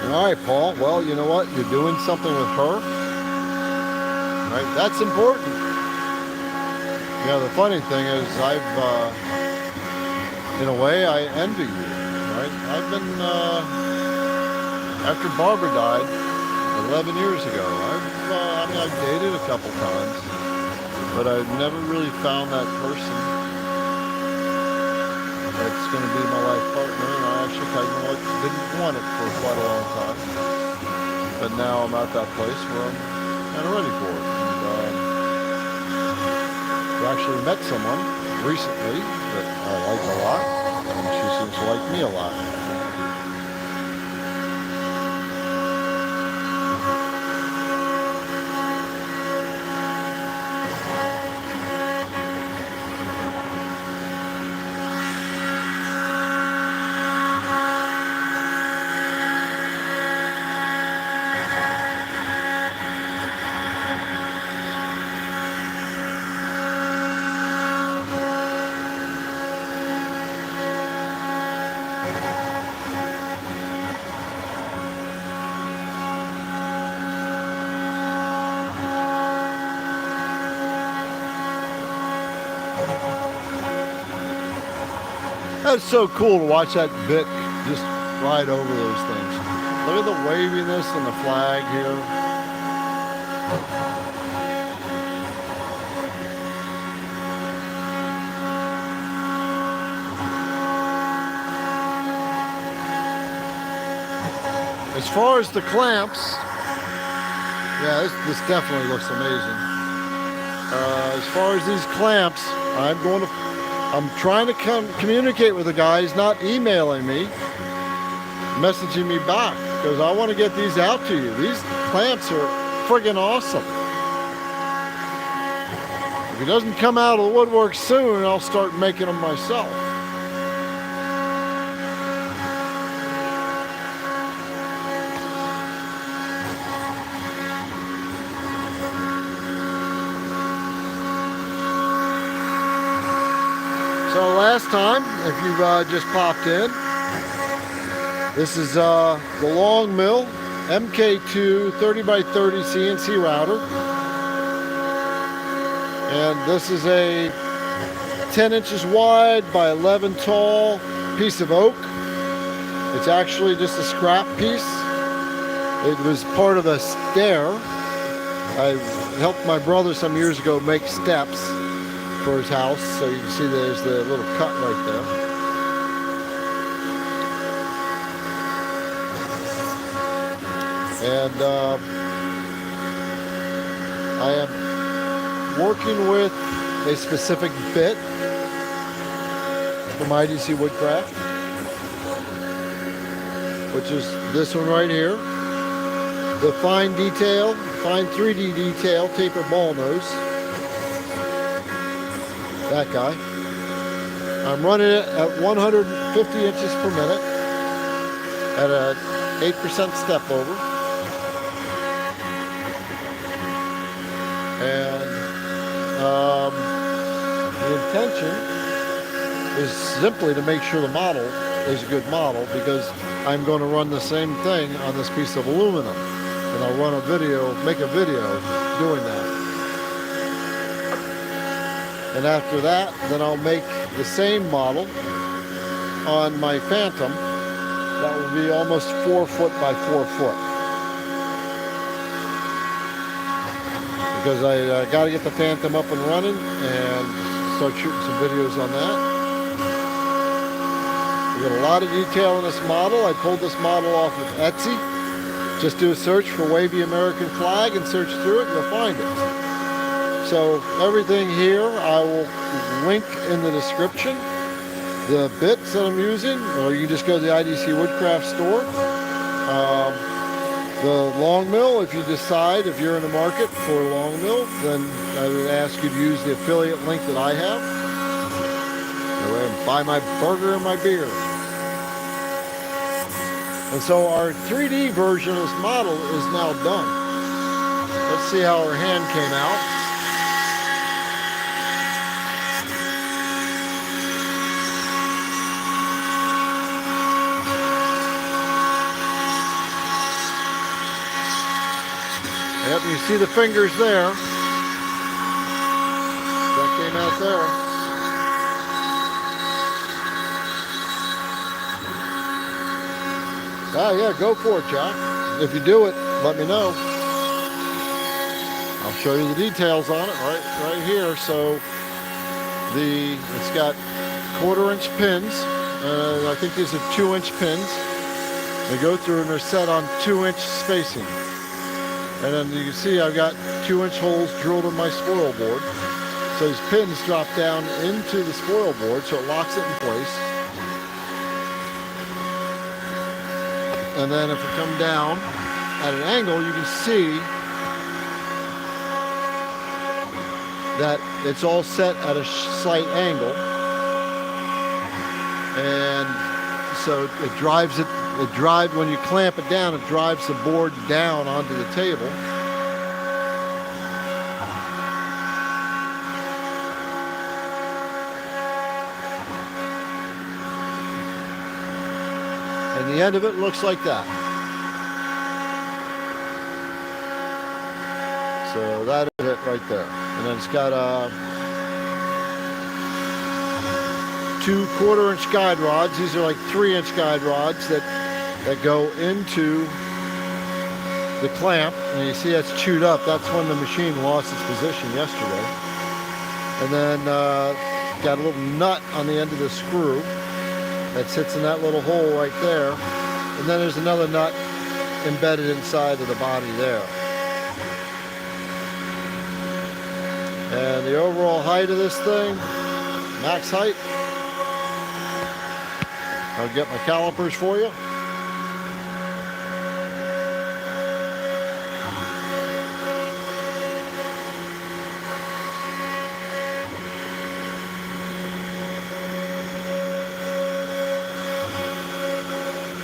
All right, Paul. Well, you know what? You're doing something with her. Right? That's important. You know, the funny thing is in a way, I envy you. Right? I've been, after Barbara died 11 years ago, I've dated a couple times, but I've never really found that person that's going to be my life partner, and I actually didn't want it for quite a long time. But now I'm at that place where I'm kind of ready for it. And I actually met someone recently that I like a lot, and she seems to like me a lot. That's so cool to watch that bit just right over those things. Look at the waviness and the flag here. As far as the clamps, yeah, this definitely looks amazing. As far as these clamps, I'm trying to communicate with the guys, not emailing me, messaging me back, because I want to get these out to you. These clamps are friggin' awesome. If it doesn't come out of the woodwork soon, I'll start making them myself. So last time, if you've just popped in, this is the Longmill MK2 30x30 CNC Router. And this is a 10 inches wide by 11 tall piece of oak. It's actually just a scrap piece. It was part of a stair. I helped my brother some years ago make steps for his house, so you can see there's the little cut right there. And I am working with a specific bit from IDC Woodcraft, which is this one right here. The fine detail, fine 3D detail taper ball nose. That guy. I'm running it at 150 inches per minute at an 8% step over. And the intention is simply to make sure the model is a good model, because I'm going to run the same thing on this piece of aluminum. And I'll run a video, make a video doing that. And after that, then I'll make the same model on my Phantom. That will be almost 4 foot by 4 foot. Because I got to get the Phantom up and running and start shooting some videos on that. We got a lot of detail in this model. I pulled this model off of Etsy. Just do a search for wavy American flag and search through it, you'll find it. So everything here I will link in the description. The bits that I'm using, or you can just go to the IDC Woodcraft store. The Longmill, if you decide, if you're in the market for Longmill, then I would ask you to use the affiliate link that I have. Go ahead and buy my burger and my beer. And so our 3D version of this model is now done. Let's see how our hand came out. Yep, you see the fingers there. That came out there. Ah, yeah, go for it, Jack. If you do it, let me know. I'll show you the details on it right here. So it's got 1/4-inch pins. I think these are 2-inch pins. They go through and they're set on 2-inch spacing. And then you can see I've got 2-inch holes drilled in my spoil board. So these pins drop down into the spoil board, so it locks it in place. And then if we come down at an angle, you can see that it's all set at a slight angle. And so it drives when you clamp it down, it drives the board down onto the table. And the end of it looks like that. So that is it right there. And then it's got 2 1/4-inch guide rods. These are like 3-inch guide rods that that go into the clamp, and you see that's chewed up. That's when the machine lost its position yesterday. And then got a little nut on the end of the screw that sits in that little hole right there. And then there's another nut embedded inside of the body there. And the overall height of this thing, max height, I'll get my calipers for you.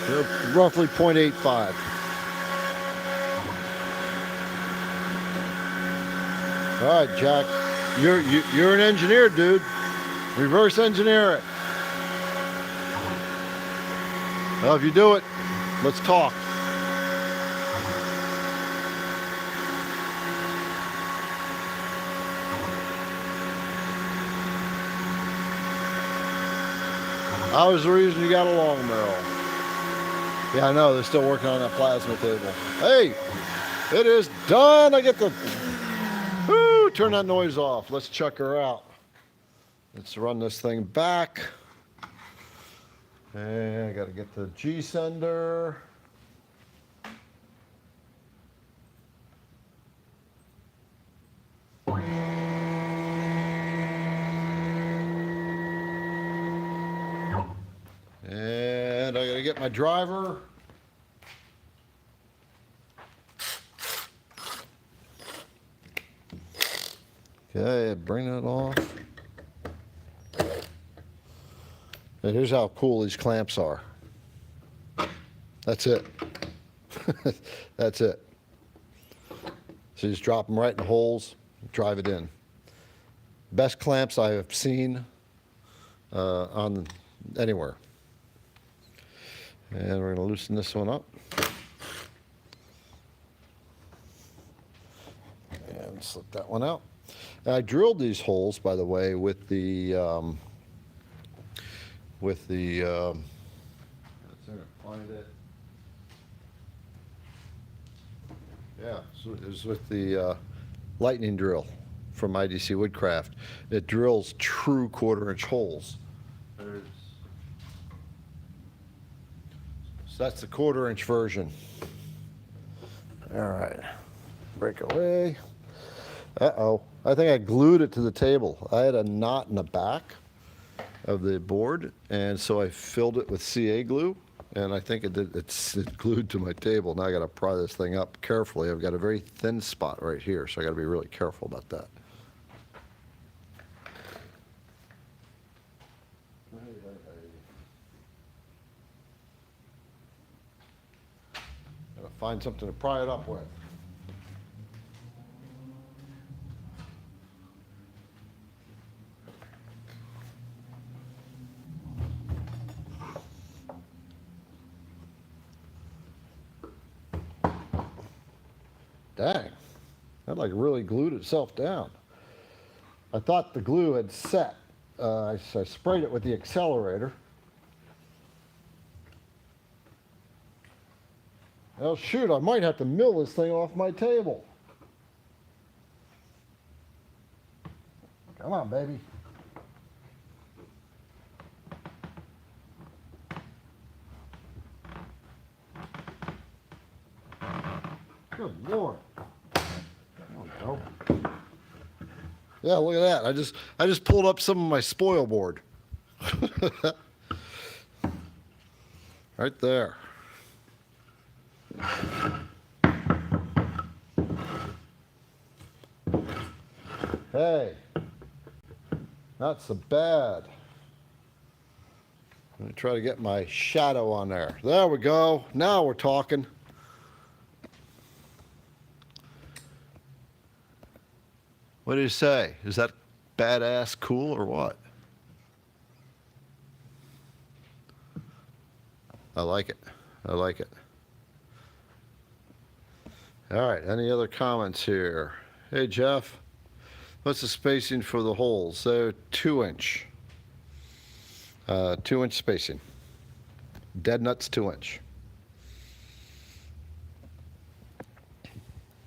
They're roughly 0.85. All right, Jack, you're an engineer, dude. Reverse engineer it. Well, if you do it, let's talk. That was the reason you got a long mill. Yeah, I know, they're still working on that plasma table. Hey, it is done. I get to turn that noise off. Let's check her out. Let's run this thing back. And I got to get the G sender. And I got to get my driver. Okay, bring that off. And here's how cool these clamps are. That's it. That's it. So you just drop them right in the holes, drive it in. Best clamps I have seen on anywhere. And we're going to loosen this one up. And slip that one out. And I drilled these holes, by the way, with the let's find it. Yeah, so it was with the lightning drill from IDC Woodcraft. It drills true 1/4-inch holes. So that's the 1/4-inch version. All right, break away. Uh-oh, I think I glued it to the table. I had a knot in the back of the board, and so I filled it with CA glue, and I think it's glued to my table. Now I got to pry this thing up carefully. I've got a very thin spot right here, so I got to be really careful about that. Got to find something to pry it up with. Dang, that like really glued itself down. I thought the glue had set. I sprayed it with the accelerator. Well, shoot, I might have to mill this thing off my table. Come on, baby. Good Lord. There we go. Yeah, look at that. I just pulled up some of my spoil board. Right there. Hey, not so bad. Let me try to get my shadow on there. There we go. Now we're talking. What do you say? Is that badass cool or what? I like it. I like it. All right, any other comments here? Hey, Jeff, what's the spacing for the holes? They're 2-inch. 2-inch spacing. Dead nuts 2-inch.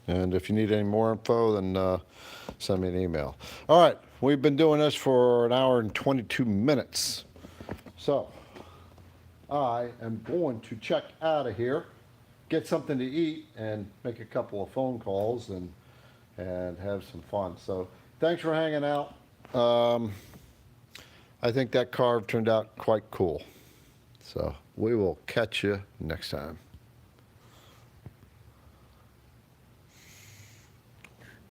And if you need any more info, then send me an email. All right, we've been doing this for an hour and 22 minutes. So I am going to check out of here, get something to eat, and make a couple of phone calls and have some fun. So thanks for hanging out. I think that carve turned out quite cool. So we will catch you next time.